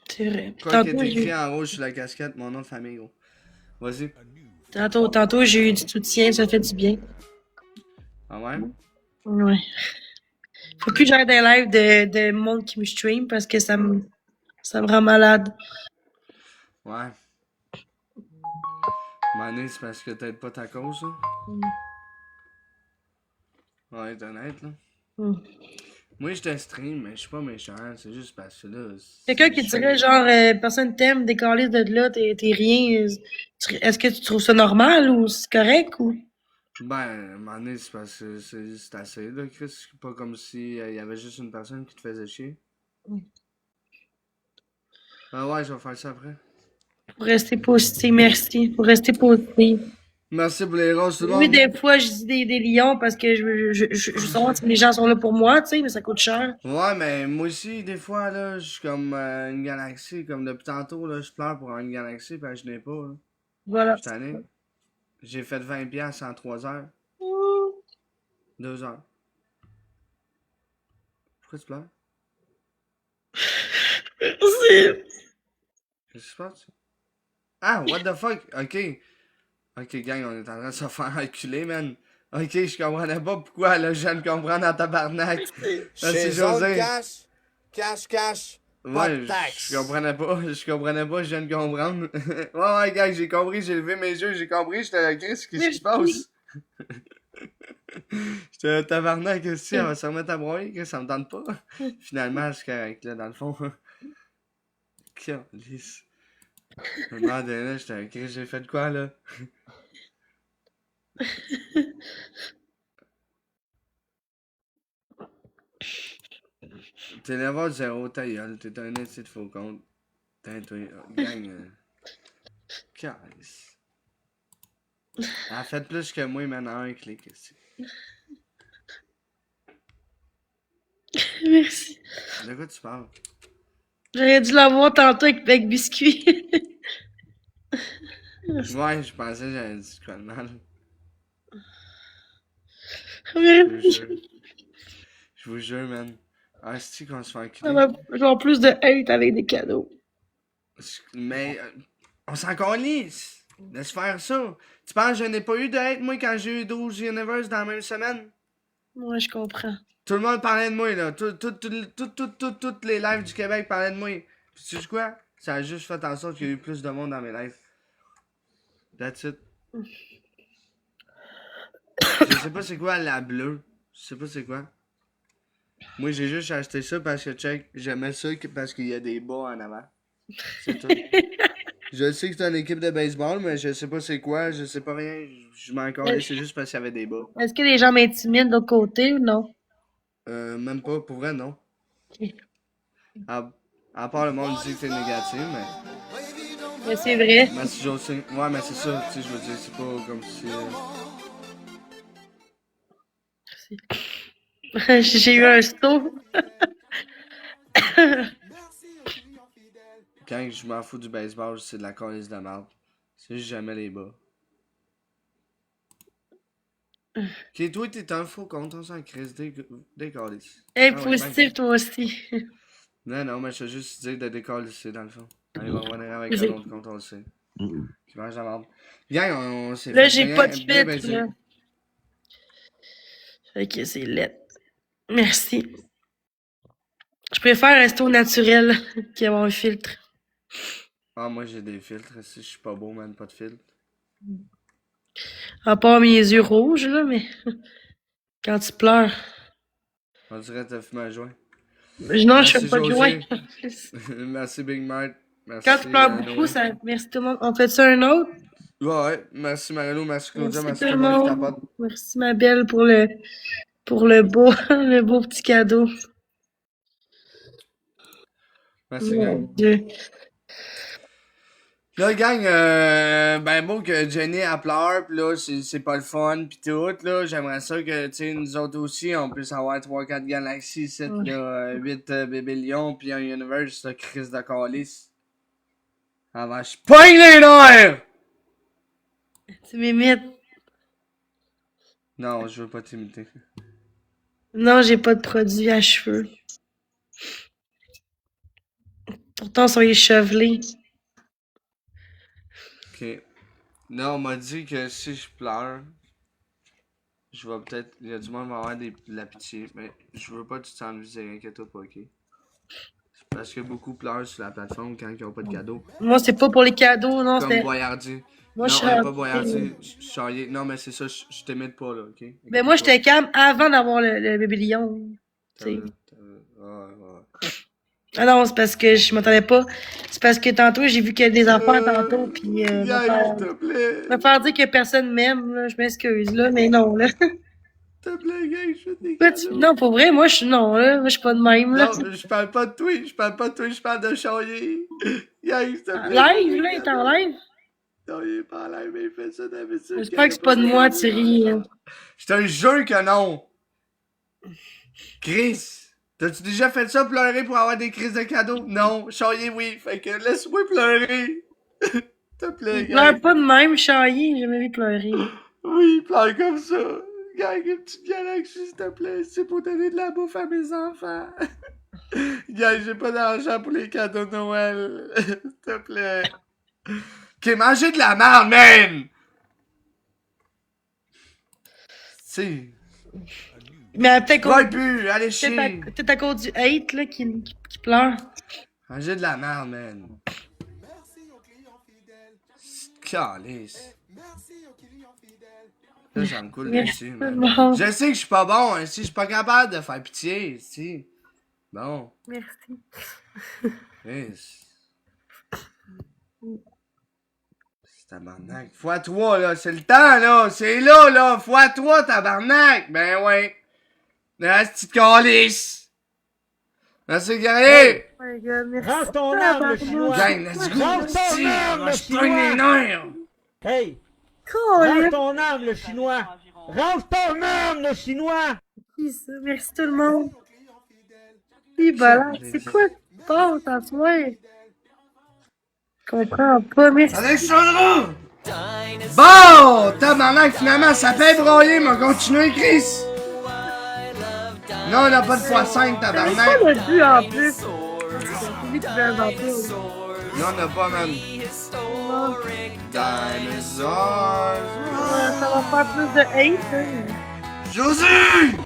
C'est vrai. Quoi qui est écrit en rouge sur la casquette, mon nom de famille, gros. Vas-y. Tantôt, j'ai eu du soutien, ça fait du bien. Ah ouais? Ouais. Faut plus que j'aille des lives de monde qui me stream parce que ça me rend malade. Ouais. Mané, c'est parce que t'aides pas ta cause, là. Ouais, t'es honnête, là. Mm. Moi, je te stream, mais je suis pas méchant. C'est juste parce que là. Quelqu'un qui dirait genre personne t'aime, décalisse de là, t'es rien. Est-ce que tu trouves ça normal ou c'est correct ou? Ben, à un moment donné, c'est parce que c'est assez, là, Chris. C'est pas comme si y avait juste une personne qui te faisait chier. Ah ouais, je vais faire ça après. Pour rester positif, merci. Pour rester positif. Merci pour les roses, tout le Oui, monde. des fois, je dis des lions parce que je sens que les gens sont là pour moi, tu sais, mais ça coûte cher. Ouais, mais moi aussi, des fois, là, je suis comme une galaxie. Comme depuis tantôt, là, je pleure pour une galaxie, parce que je n'ai pas, là. Voilà. Je suis tanné. J'ai fait 20$ en 3 heures. 2 heures. Pourquoi tu pleures? Merci. Qu'est-ce qui se passe? Ah, what the fuck? Ok. Ok, gang, on est en train de se faire enculer, man. Ok, je comprenais pas pourquoi, là, je viens de comprendre en tabarnak. Merci, Chez Zone José. Cash, pas Ouais, de taxe. je comprenais pas, je viens de comprendre. Ouais, gang, j'ai compris, j'ai levé mes yeux, j'ai compris, j'étais Chris, qu'est-ce qui se passe? J'étais tabarnak aussi, elle va se remettre à broyer, que ça me tente pas. Finalement, c'est correct, là, dans le fond. Calice. Je me demandais, là, j'étais Chris, j'ai fait de quoi, là? T'es level 0, ta gueule, t'es un esti de faux compte. T'es toi, gang, calice. Elle a fait plus que moi, maintenant, un clic, ici. Merci. De quoi tu parles? J'aurais dû l'avoir tantôt avec biscuit. Ouais, je pensais que j'avais dit quoi de mal. Je vous Merci. jure. Je vous jure, man. Ah, c'est qu'on se fait Ça enculer. va genre plus de hate avec des cadeaux. Mais on s'en calisse. Laisse faire ça. Tu penses que je n'ai pas eu de hate, moi, quand j'ai eu 12 Universe dans la même semaine? Moi, je comprends. Tout le monde parlait de moi, là. Toutes les lives du Québec parlaient de moi. Puis tu sais quoi? Ça a juste fait en sorte qu'il y a eu plus de monde dans mes lives. That's it. Je sais pas c'est quoi la bleue. Je sais pas c'est quoi. Moi, j'ai juste acheté ça parce que, check, j'aimais ça parce qu'il y a des bas en avant. C'est tout. Je sais que c'est une équipe de baseball, mais je sais pas c'est quoi, je sais pas rien. Je m'en calais, c'est juste parce qu'il y avait des bas. Est-ce que les gens m'intimident de l'autre côté ou non? Même pas, pour vrai, non. À part le monde dit que t'es négatif, mais. Mais c'est vrai. Merci, José. Ouais, mais c'est ça, tu sais, je veux dire, c'est pas comme si. J'ai eu un saut. Quand je m'en fous du baseball, c'est de la calice de merde. C'est juste jamais les bas. Ok, toi, t'es un faux compte, on s'en crisse des calices. Hey, Ah ouais, positif, toi aussi. Non, mais je veux juste dire de décalisser dans le fond. Allez, on va revenir avec un autre compte, on le sait. Qui mange la merde. Gang, on s'est Là, fait j'ai bien, pas de bien fit, baiser. là. Ok, c'est laid. Merci. Je préfère rester au naturel qu'avoir un filtre. Ah, moi j'ai des filtres. Si je suis pas beau, man, pas de filtre. À part mes yeux rouges, là, mais quand tu pleures. On dirait que t'as fumé un joint. Non, je Merci, fais pas de José. joint. Merci, Big Mart. Merci, Quand tu pleures beaucoup, Noé. ça. Merci tout le monde. On fait ça un autre? Ouais, merci Marino, merci Claudia, merci tout tout le le monde qui monde. tapote. Merci ma belle pour le beau le beau petit cadeau. Merci, Mon gang. Dieu. Là, gang, ben bon que Jenny a pleure, pis là, c'est pas le fun, pis tout, là. J'aimerais ça que, tu sais, nous autres aussi, on puisse avoir 3-4 galaxies, 7, Ouais. là, 8 bébés lions, pis un universe, là, crise de calice. Avant, je pogne les nerfs! Tu m'imites. Non, je veux pas t'imiter. Non, j'ai pas de produit à cheveux. Pourtant, ils sont échevelés. Ok. Là, on m'a dit que si je pleure, Je vais peut-être. Il y a du monde qui va avoir de la pitié, mais je veux pas que tu t'ennuies, inquiète-toi pas, ok? C'est parce que beaucoup pleurent sur la plateforme quand ils ont pas de cadeaux. Moi, c'est pas pour les cadeaux, non, Comme c'était... Boyardi. Moi, je Non, suis pas rentrée. Boyardi, Charrier. Non, mais c'est ça, je t'imite pas, là, ok? Ben, moi, j'étais calme avant d'avoir le bébé lion. Tu sais. Ah non, c'est parce que je m'entendais pas. C'est parce que tantôt, j'ai vu qu'il y a des enfants tantôt, puis Yann, s'il te plaît. me faire dire que personne m'aime, là, je m'excuse, là, mais non, là. S'il te plaît, gars, je fais des Quoi, cadeaux. non, pour vrai, moi, non, là, moi, je suis pas de même, là. Non, je parle pas de toi, je parle de Charrier. Yann, s'il te plaît. Live, là, il est en live. Non, il est pas en live, mais il fait ça d'habitude. J'espère que c'est pas de moi, Thierry. Je te jure que non. Chris, t'as-tu déjà fait ça, pleurer pour avoir des crises de cadeaux? Non. Charrier, oui. Fait que laisse-moi pleurer. S'il te plaît, Il gars. pleure pas de même, Chaillé, j'ai jamais vu pleurer. Oui, il pleure comme ça. Gars, une petite galaxie, s'il te plaît. C'est pour donner de la bouffe à mes enfants. Gars, j'ai pas d'argent pour les cadeaux de Noël. S'il te plaît. Ok, mangez de la merde, man! Si. Mais peut-être Pleure plus, allez chier. peut-être à cause du hate, là, qui pleure. Mangez de la merde, man. Calice. Là, ça me coule dessus, man. Bon. Je sais que je suis pas bon, hein, si je suis pas capable de faire pitié, si. Bon. Merci. Yes. C'est tabarnak. Fois 3, là, c'est le temps, là. C'est là. Fois 3, tabarnak. Ben ouais. Merci, petite calice. Merci, guerrier. Oh my God, merci. Range ton arme, le chinois! Gang, let's go. Range ton arme, le Je prends les chinois! nerfs. Hey! Cool. Range ton arme, le chinois! Range ton arme, le chinois! Merci tout le monde. Oui, voilà. C'est quoi qui passe en soi? Je comprends pas, merci. Alexandra! Bon! Tabarnak, finalement, ça fait broyer, mais continuer, Chris! Non, on n'a pas de x5, C'est tabarnak! pas le but en plus. C'est lui qui veut inventer. Non, on n'a pas, man. Dinosaurs! Ça va faire plus de hate, hein. Josie!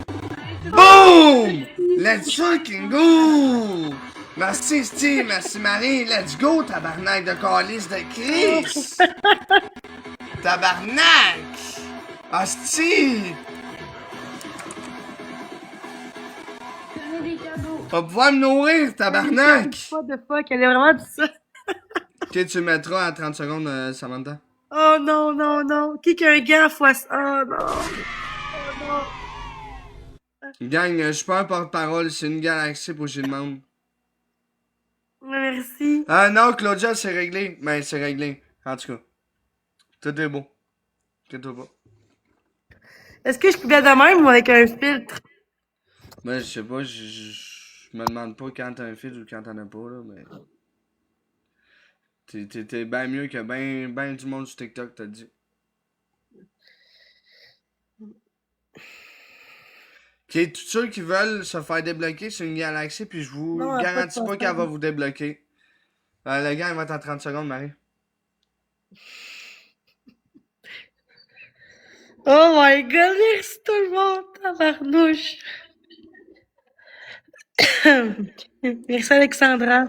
Boom! Let's fucking go! Merci Steve, merci Marie, let's go, tabarnak de calice de Chris! Tabarnak! Asti! On va pouvoir me nourrir, tabarnak! What the fuck, elle a vraiment dit ça. Ok, tu le mettras à 30 secondes, Samantha. Oh non, non, non. Qui a un gant fois... Oh non. Oh non. Gang, je suis pas un porte-parole, c'est une galaxie pour que je demande. Merci. Ah non, Claudia, c'est réglé. Ben, c'est réglé. En tout cas. Tout est beau. Inquiète-toi pas. Est-ce que je peux bien de même ou avec un filtre? Ben, je sais pas, je me demande pas quand t'as un fil ou quand t'en as pas, là, mais... T'es bien mieux que ben du monde sur TikTok, t'as dit. Ok, tous ceux qui veulent se faire débloquer sur une galaxie, puis je vous Non, garantis pas de pas qu'elle va vous débloquer. Le gars, il va être en 30 secondes, Marie. Oh my god, merci tout le monde, tabarnouche. Merci Alexandra.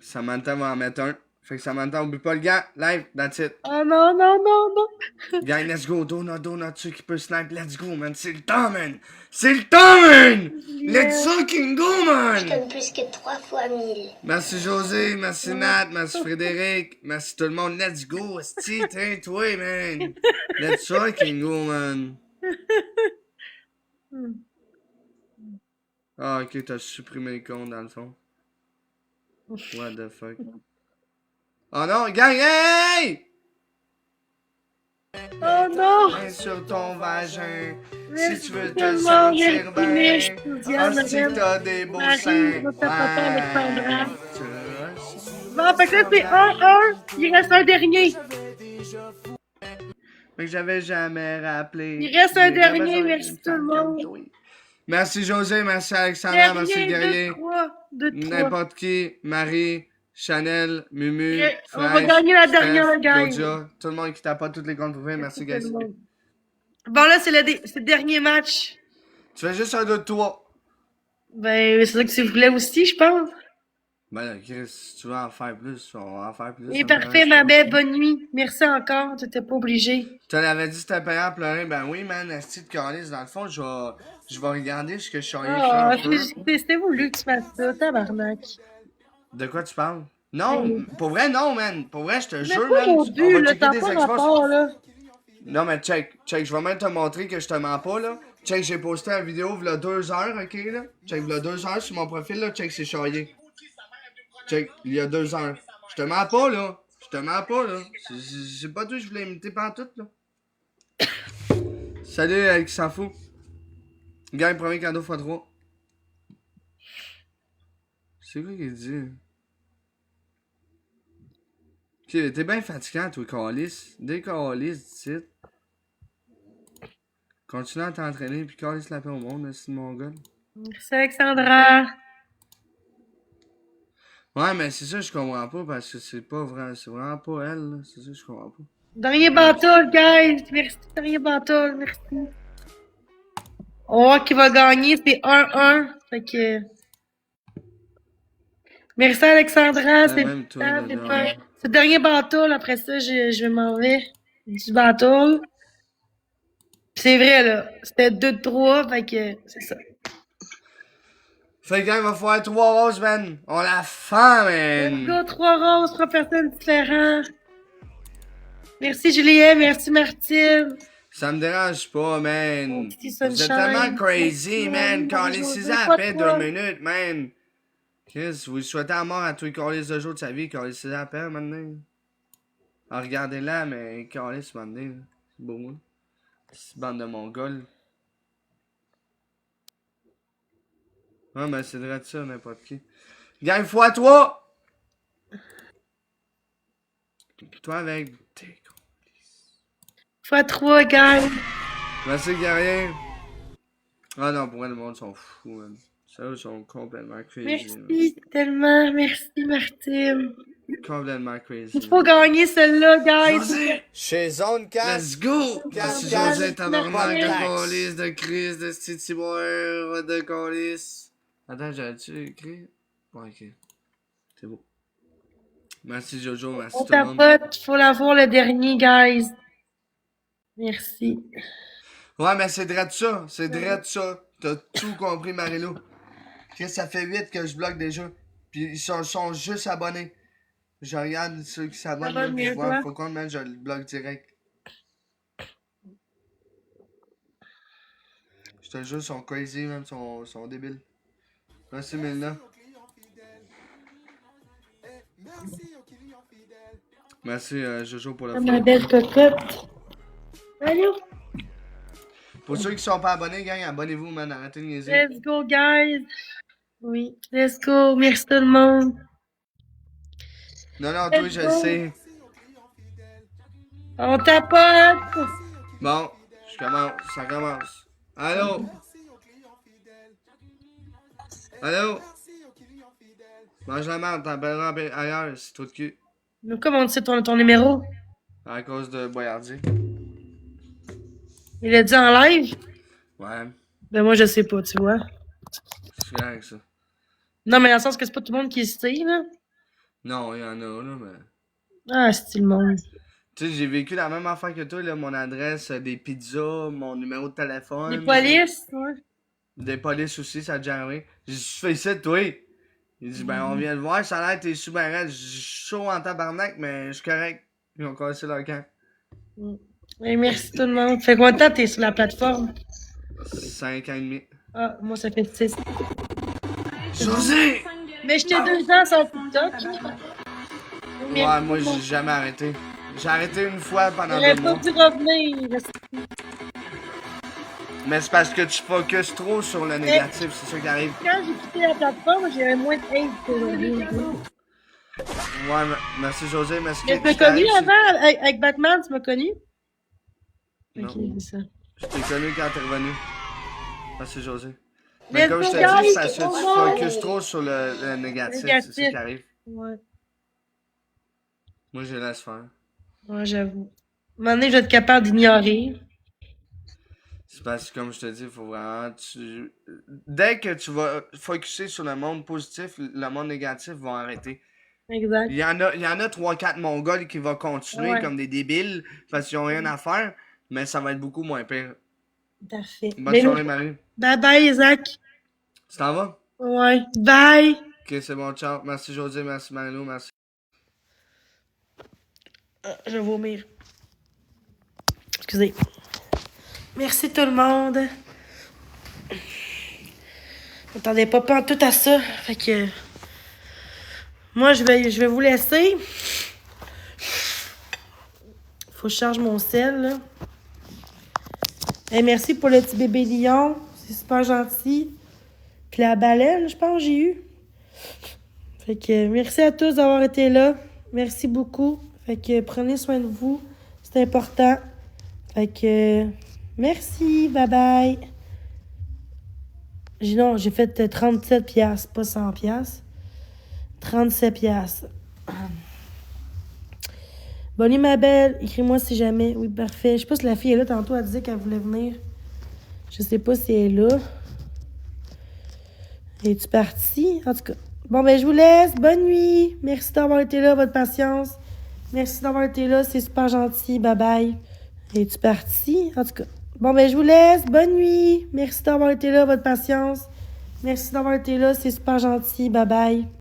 Samantha va en mettre un. Fait que Samantha, oublie pas le gars. Live, that's it. Oh non, non, non, non. Gang, let's go. Donut, ceux qui peuvent snipe. Let's go, man. C'est le temps, man. C'est le temps, man. Let's fucking go, Je man. donne plus que 3 fois 1000. Merci José, merci Nat, merci Frédéric, merci tout le monde. Let's go, esti, toi, man. Let's fucking go, man. Ah, ok, t'as supprimé le compte dans le fond. What the fuck? Oh non, gang, hey! Oh non. Main sur ton vagin, si Merci tu veux te tellement, sentir merci, bien. Diane, Ah, si t'as des beaux Marie, seins. votre papa, Alexandra. Tu le Bon, fait que là, c'est 1-1. Il reste un dernier. Mais que j'avais jamais rappelé. Il reste un J'ai jamais dernier, besoin merci d'une tout le femme monde. comme toi. Merci José, merci Alexandra, merci Dernier, Guerrier. 2-3. N'importe qui, Marie, Chanel, Mumu, Ok, on va Fraîche, gagner la Steph, dernière, la gang. Claudia, tout le monde qui tape pas toutes les comptes pour faire, merci Tout le guys. monde. Bon, là, c'est le dernier match. Tu fais juste un 2 de 3. Ben, c'est ça que tu voulais aussi, je pense. Ben là, Chris, si tu veux en faire plus, on va en faire plus. Et ça me parfait, dérange ma pas. belle, bonne nuit. Merci encore, t'étais pas obligé. Tu l'avais dit que c'était payant à pleurer. Ben oui, man, esti de calice. Dans le fond, je vais regarder ce que je suis allé faire Ah, un peu. c'était voulu que tu fasses ça, tabarnak. De quoi tu parles? Non, pour vrai, non, man. Pour vrai, je te Mais jure, pas man. au On but, va là, checker t'as des pas expos. rapport, là. Non, mais check, je vais même te montrer que je te mens pas, là. Check, j'ai posté une vidéo v'là 2 heures, ok, là. Check, v'là 2 heures sur mon profil, là. Check, c'est charrié. Check, il y a 2 heures. Je te mens pas, là. Je te mens pas, là. J'ai pas dit que je voulais imiter pantoute, là. Salut, Alex s'en fout. Gagne premier cadeau x3. C'est quoi qu'il dit? Ok, t'es bien fatigant, toi, Calis. Dès Calis, dis continue à t'entraîner, puis Calis la paix au monde, c'est mon gars. Merci, Alexandra. Ouais, mais c'est ça, je comprends pas, parce que c'est pas vrai, c'est vraiment pas elle, là. C'est ça, je comprends pas. Dernier bâton, guys. Merci, dernier bâton, merci. Oh, qui va gagner, c'est 1-1. Fait que. Merci, Alexandra. C'est Même toi, là, le dernier bâton. Après ça, je m'en vais du bâton. C'est vrai, là. C'était 2-3, fait que c'est ça. Fait que, il va falloir 3 roses, man. On la faim, Let's man. go, 3 roses, 3 personnes différentes. Merci, Julien. Merci, Martine. Ça me dérange pas, man. Petit Vous êtes sunshine. tellement crazy, man. Calissez-en après 2 toi. minutes, man. Chris, vous souhaitez la mort à tous les calices de jour de sa vie, calissez-en après, maintenant. Ah, regardez-la, mais calisse, maintenant. C'est beau, hein. C'est bande de mongols. Ouais, mais c'est vrai de ça, n'importe qui. Gagne x3! Toi avec tes x3, guys. Merci, guerrier. Ah non, pour vrai, le monde sont fous, man. Ça, ils sont complètement crazy. Merci tellement. Merci, Martine. Man. Complètement crazy. Il faut gagner celle-là, guys. José! Chez Zone 4. Let's go! Casse, Merci, casse, José, tabarnak de Max. colis, de crise, de Stitty Boy, de colis. Attends, j'avais-tu écrit? Ouais, ok. C'est beau. Merci, Jojo. Merci, On tout le monde. tapote. Faut l'avoir le dernier, guys. Merci. Ouais, mais c'est drôle ça. C'est drôle ça. T'as tout compris, Marilou. Chris, ça fait 8 que je bloque déjà. Puis ils sont juste abonnés. Je regarde ceux qui s'abonnent. Abonne Puis je mieux, vois, toi. faut qu'on mette, je le bloque direct. Je te jure, ils sont crazy, même. Ils sont débiles. Merci, Milna. Merci, Jojo, pour le Ma follow. belle cocotte. Allô? Pour ceux qui sont pas abonnés, gang, abonnez-vous, man. Arrêtez de niaiser. Let's go, guys. Oui, let's go. Merci tout le monde. Non, non, toi, Let's je go. le sais. On tapote. Bon, je commence. Ça commence. Allô? Allô? Mange la merde, t'appelleras ailleurs, c'est trop de cul. Mais comment tu sais ton numéro? À cause de Boyardier. Il a dit en live? Ouais, Ben moi, je sais pas, tu vois. c'est correct, ça. Non, mais dans le sens que c'est pas tout le monde qui sait, là. Non, il y en a, là, mais... Ah, c'est le monde. Tu sais, j'ai vécu la même affaire que toi, là, mon adresse, des pizzas, mon numéro de téléphone. Les polices, ouais. Des polices aussi, ça a déjà arrivé. J'ai dit, tu fais ça, toi? Il dit, ben, on vient le voir, ça a l'air que t'es super raide. Je suis chaud en tabarnak, mais je suis correct. Ils ont cassé leur camp. Et merci tout le monde. Fait combien de temps t'es sur la plateforme? 5 ans et demi. Ah, moi, ça fait 6. José! Mais j'étais 2 ans sur TikTok. Ouais, moi, j'ai jamais arrêté. J'ai arrêté une fois pendant J'aurais 2 pas mois. dû revenir. Mais c'est parce que tu focuses trop sur le négatif, c'est ça qui arrive. Quand j'ai quitté la plateforme, j'avais moins de hate qu'aujourd'hui. Ouais, merci José, merci. Tu m'as connu avant avec Batman, tu m'as connu? Non. Ok, c'est ça. Je t'ai connu quand t'es revenu. Merci José. Let's Mais comme je go, te dis, guys! c'est parce que tu focuses trop sur le négatif, c'est ça qui arrive. Ouais, Moi, je laisse faire. ouais, j'avoue. À un moment donné, je vais être capable d'ignorer. C'est parce que, comme je te dis, il faut vraiment... Dès que tu vas focusser sur le monde positif, le monde négatif va arrêter. Exact. Il y en a 3-4 Mongols qui vont continuer Ouais. comme des débiles parce qu'ils ont rien à faire, mais ça va être beaucoup moins pire. Parfait. Bonne soirée, Marie. Bye bye, Isaac. Tu t'en vas? Ouais. Bye. Ok, c'est bon, ciao. Merci, José. Merci, Marilou. Merci. Je vais vomir. Excusez. Merci tout le monde. J'attendais pas tout à ça. Fait que... Moi, je vais vous laisser. Faut que je charge mon sel, là. Et merci pour le petit bébé lion. C'est super gentil. Puis la baleine, je pense que j'ai eu. Fait que merci à tous d'avoir été là. Merci beaucoup. Fait que prenez soin de vous. C'est important. Fait que merci. Bye bye. J'ai fait 37 piastres, pas 100 piastres. 37 piastres. Bonne nuit, ma belle. Écris-moi si jamais. Oui, parfait. Je sais pas si la fille est là. Tantôt, elle disait qu'elle voulait venir. Je sais pas si elle est là. Es-tu partie? En tout cas. Bon, ben, je vous laisse. Bonne nuit. Merci d'avoir été là, votre patience. Merci d'avoir été là. C'est super gentil. Bye bye. Es-tu partie? En tout cas. Bon, ben, je vous laisse. Bonne nuit. Merci d'avoir été là, votre patience. Merci d'avoir été là. C'est super gentil. Bye bye.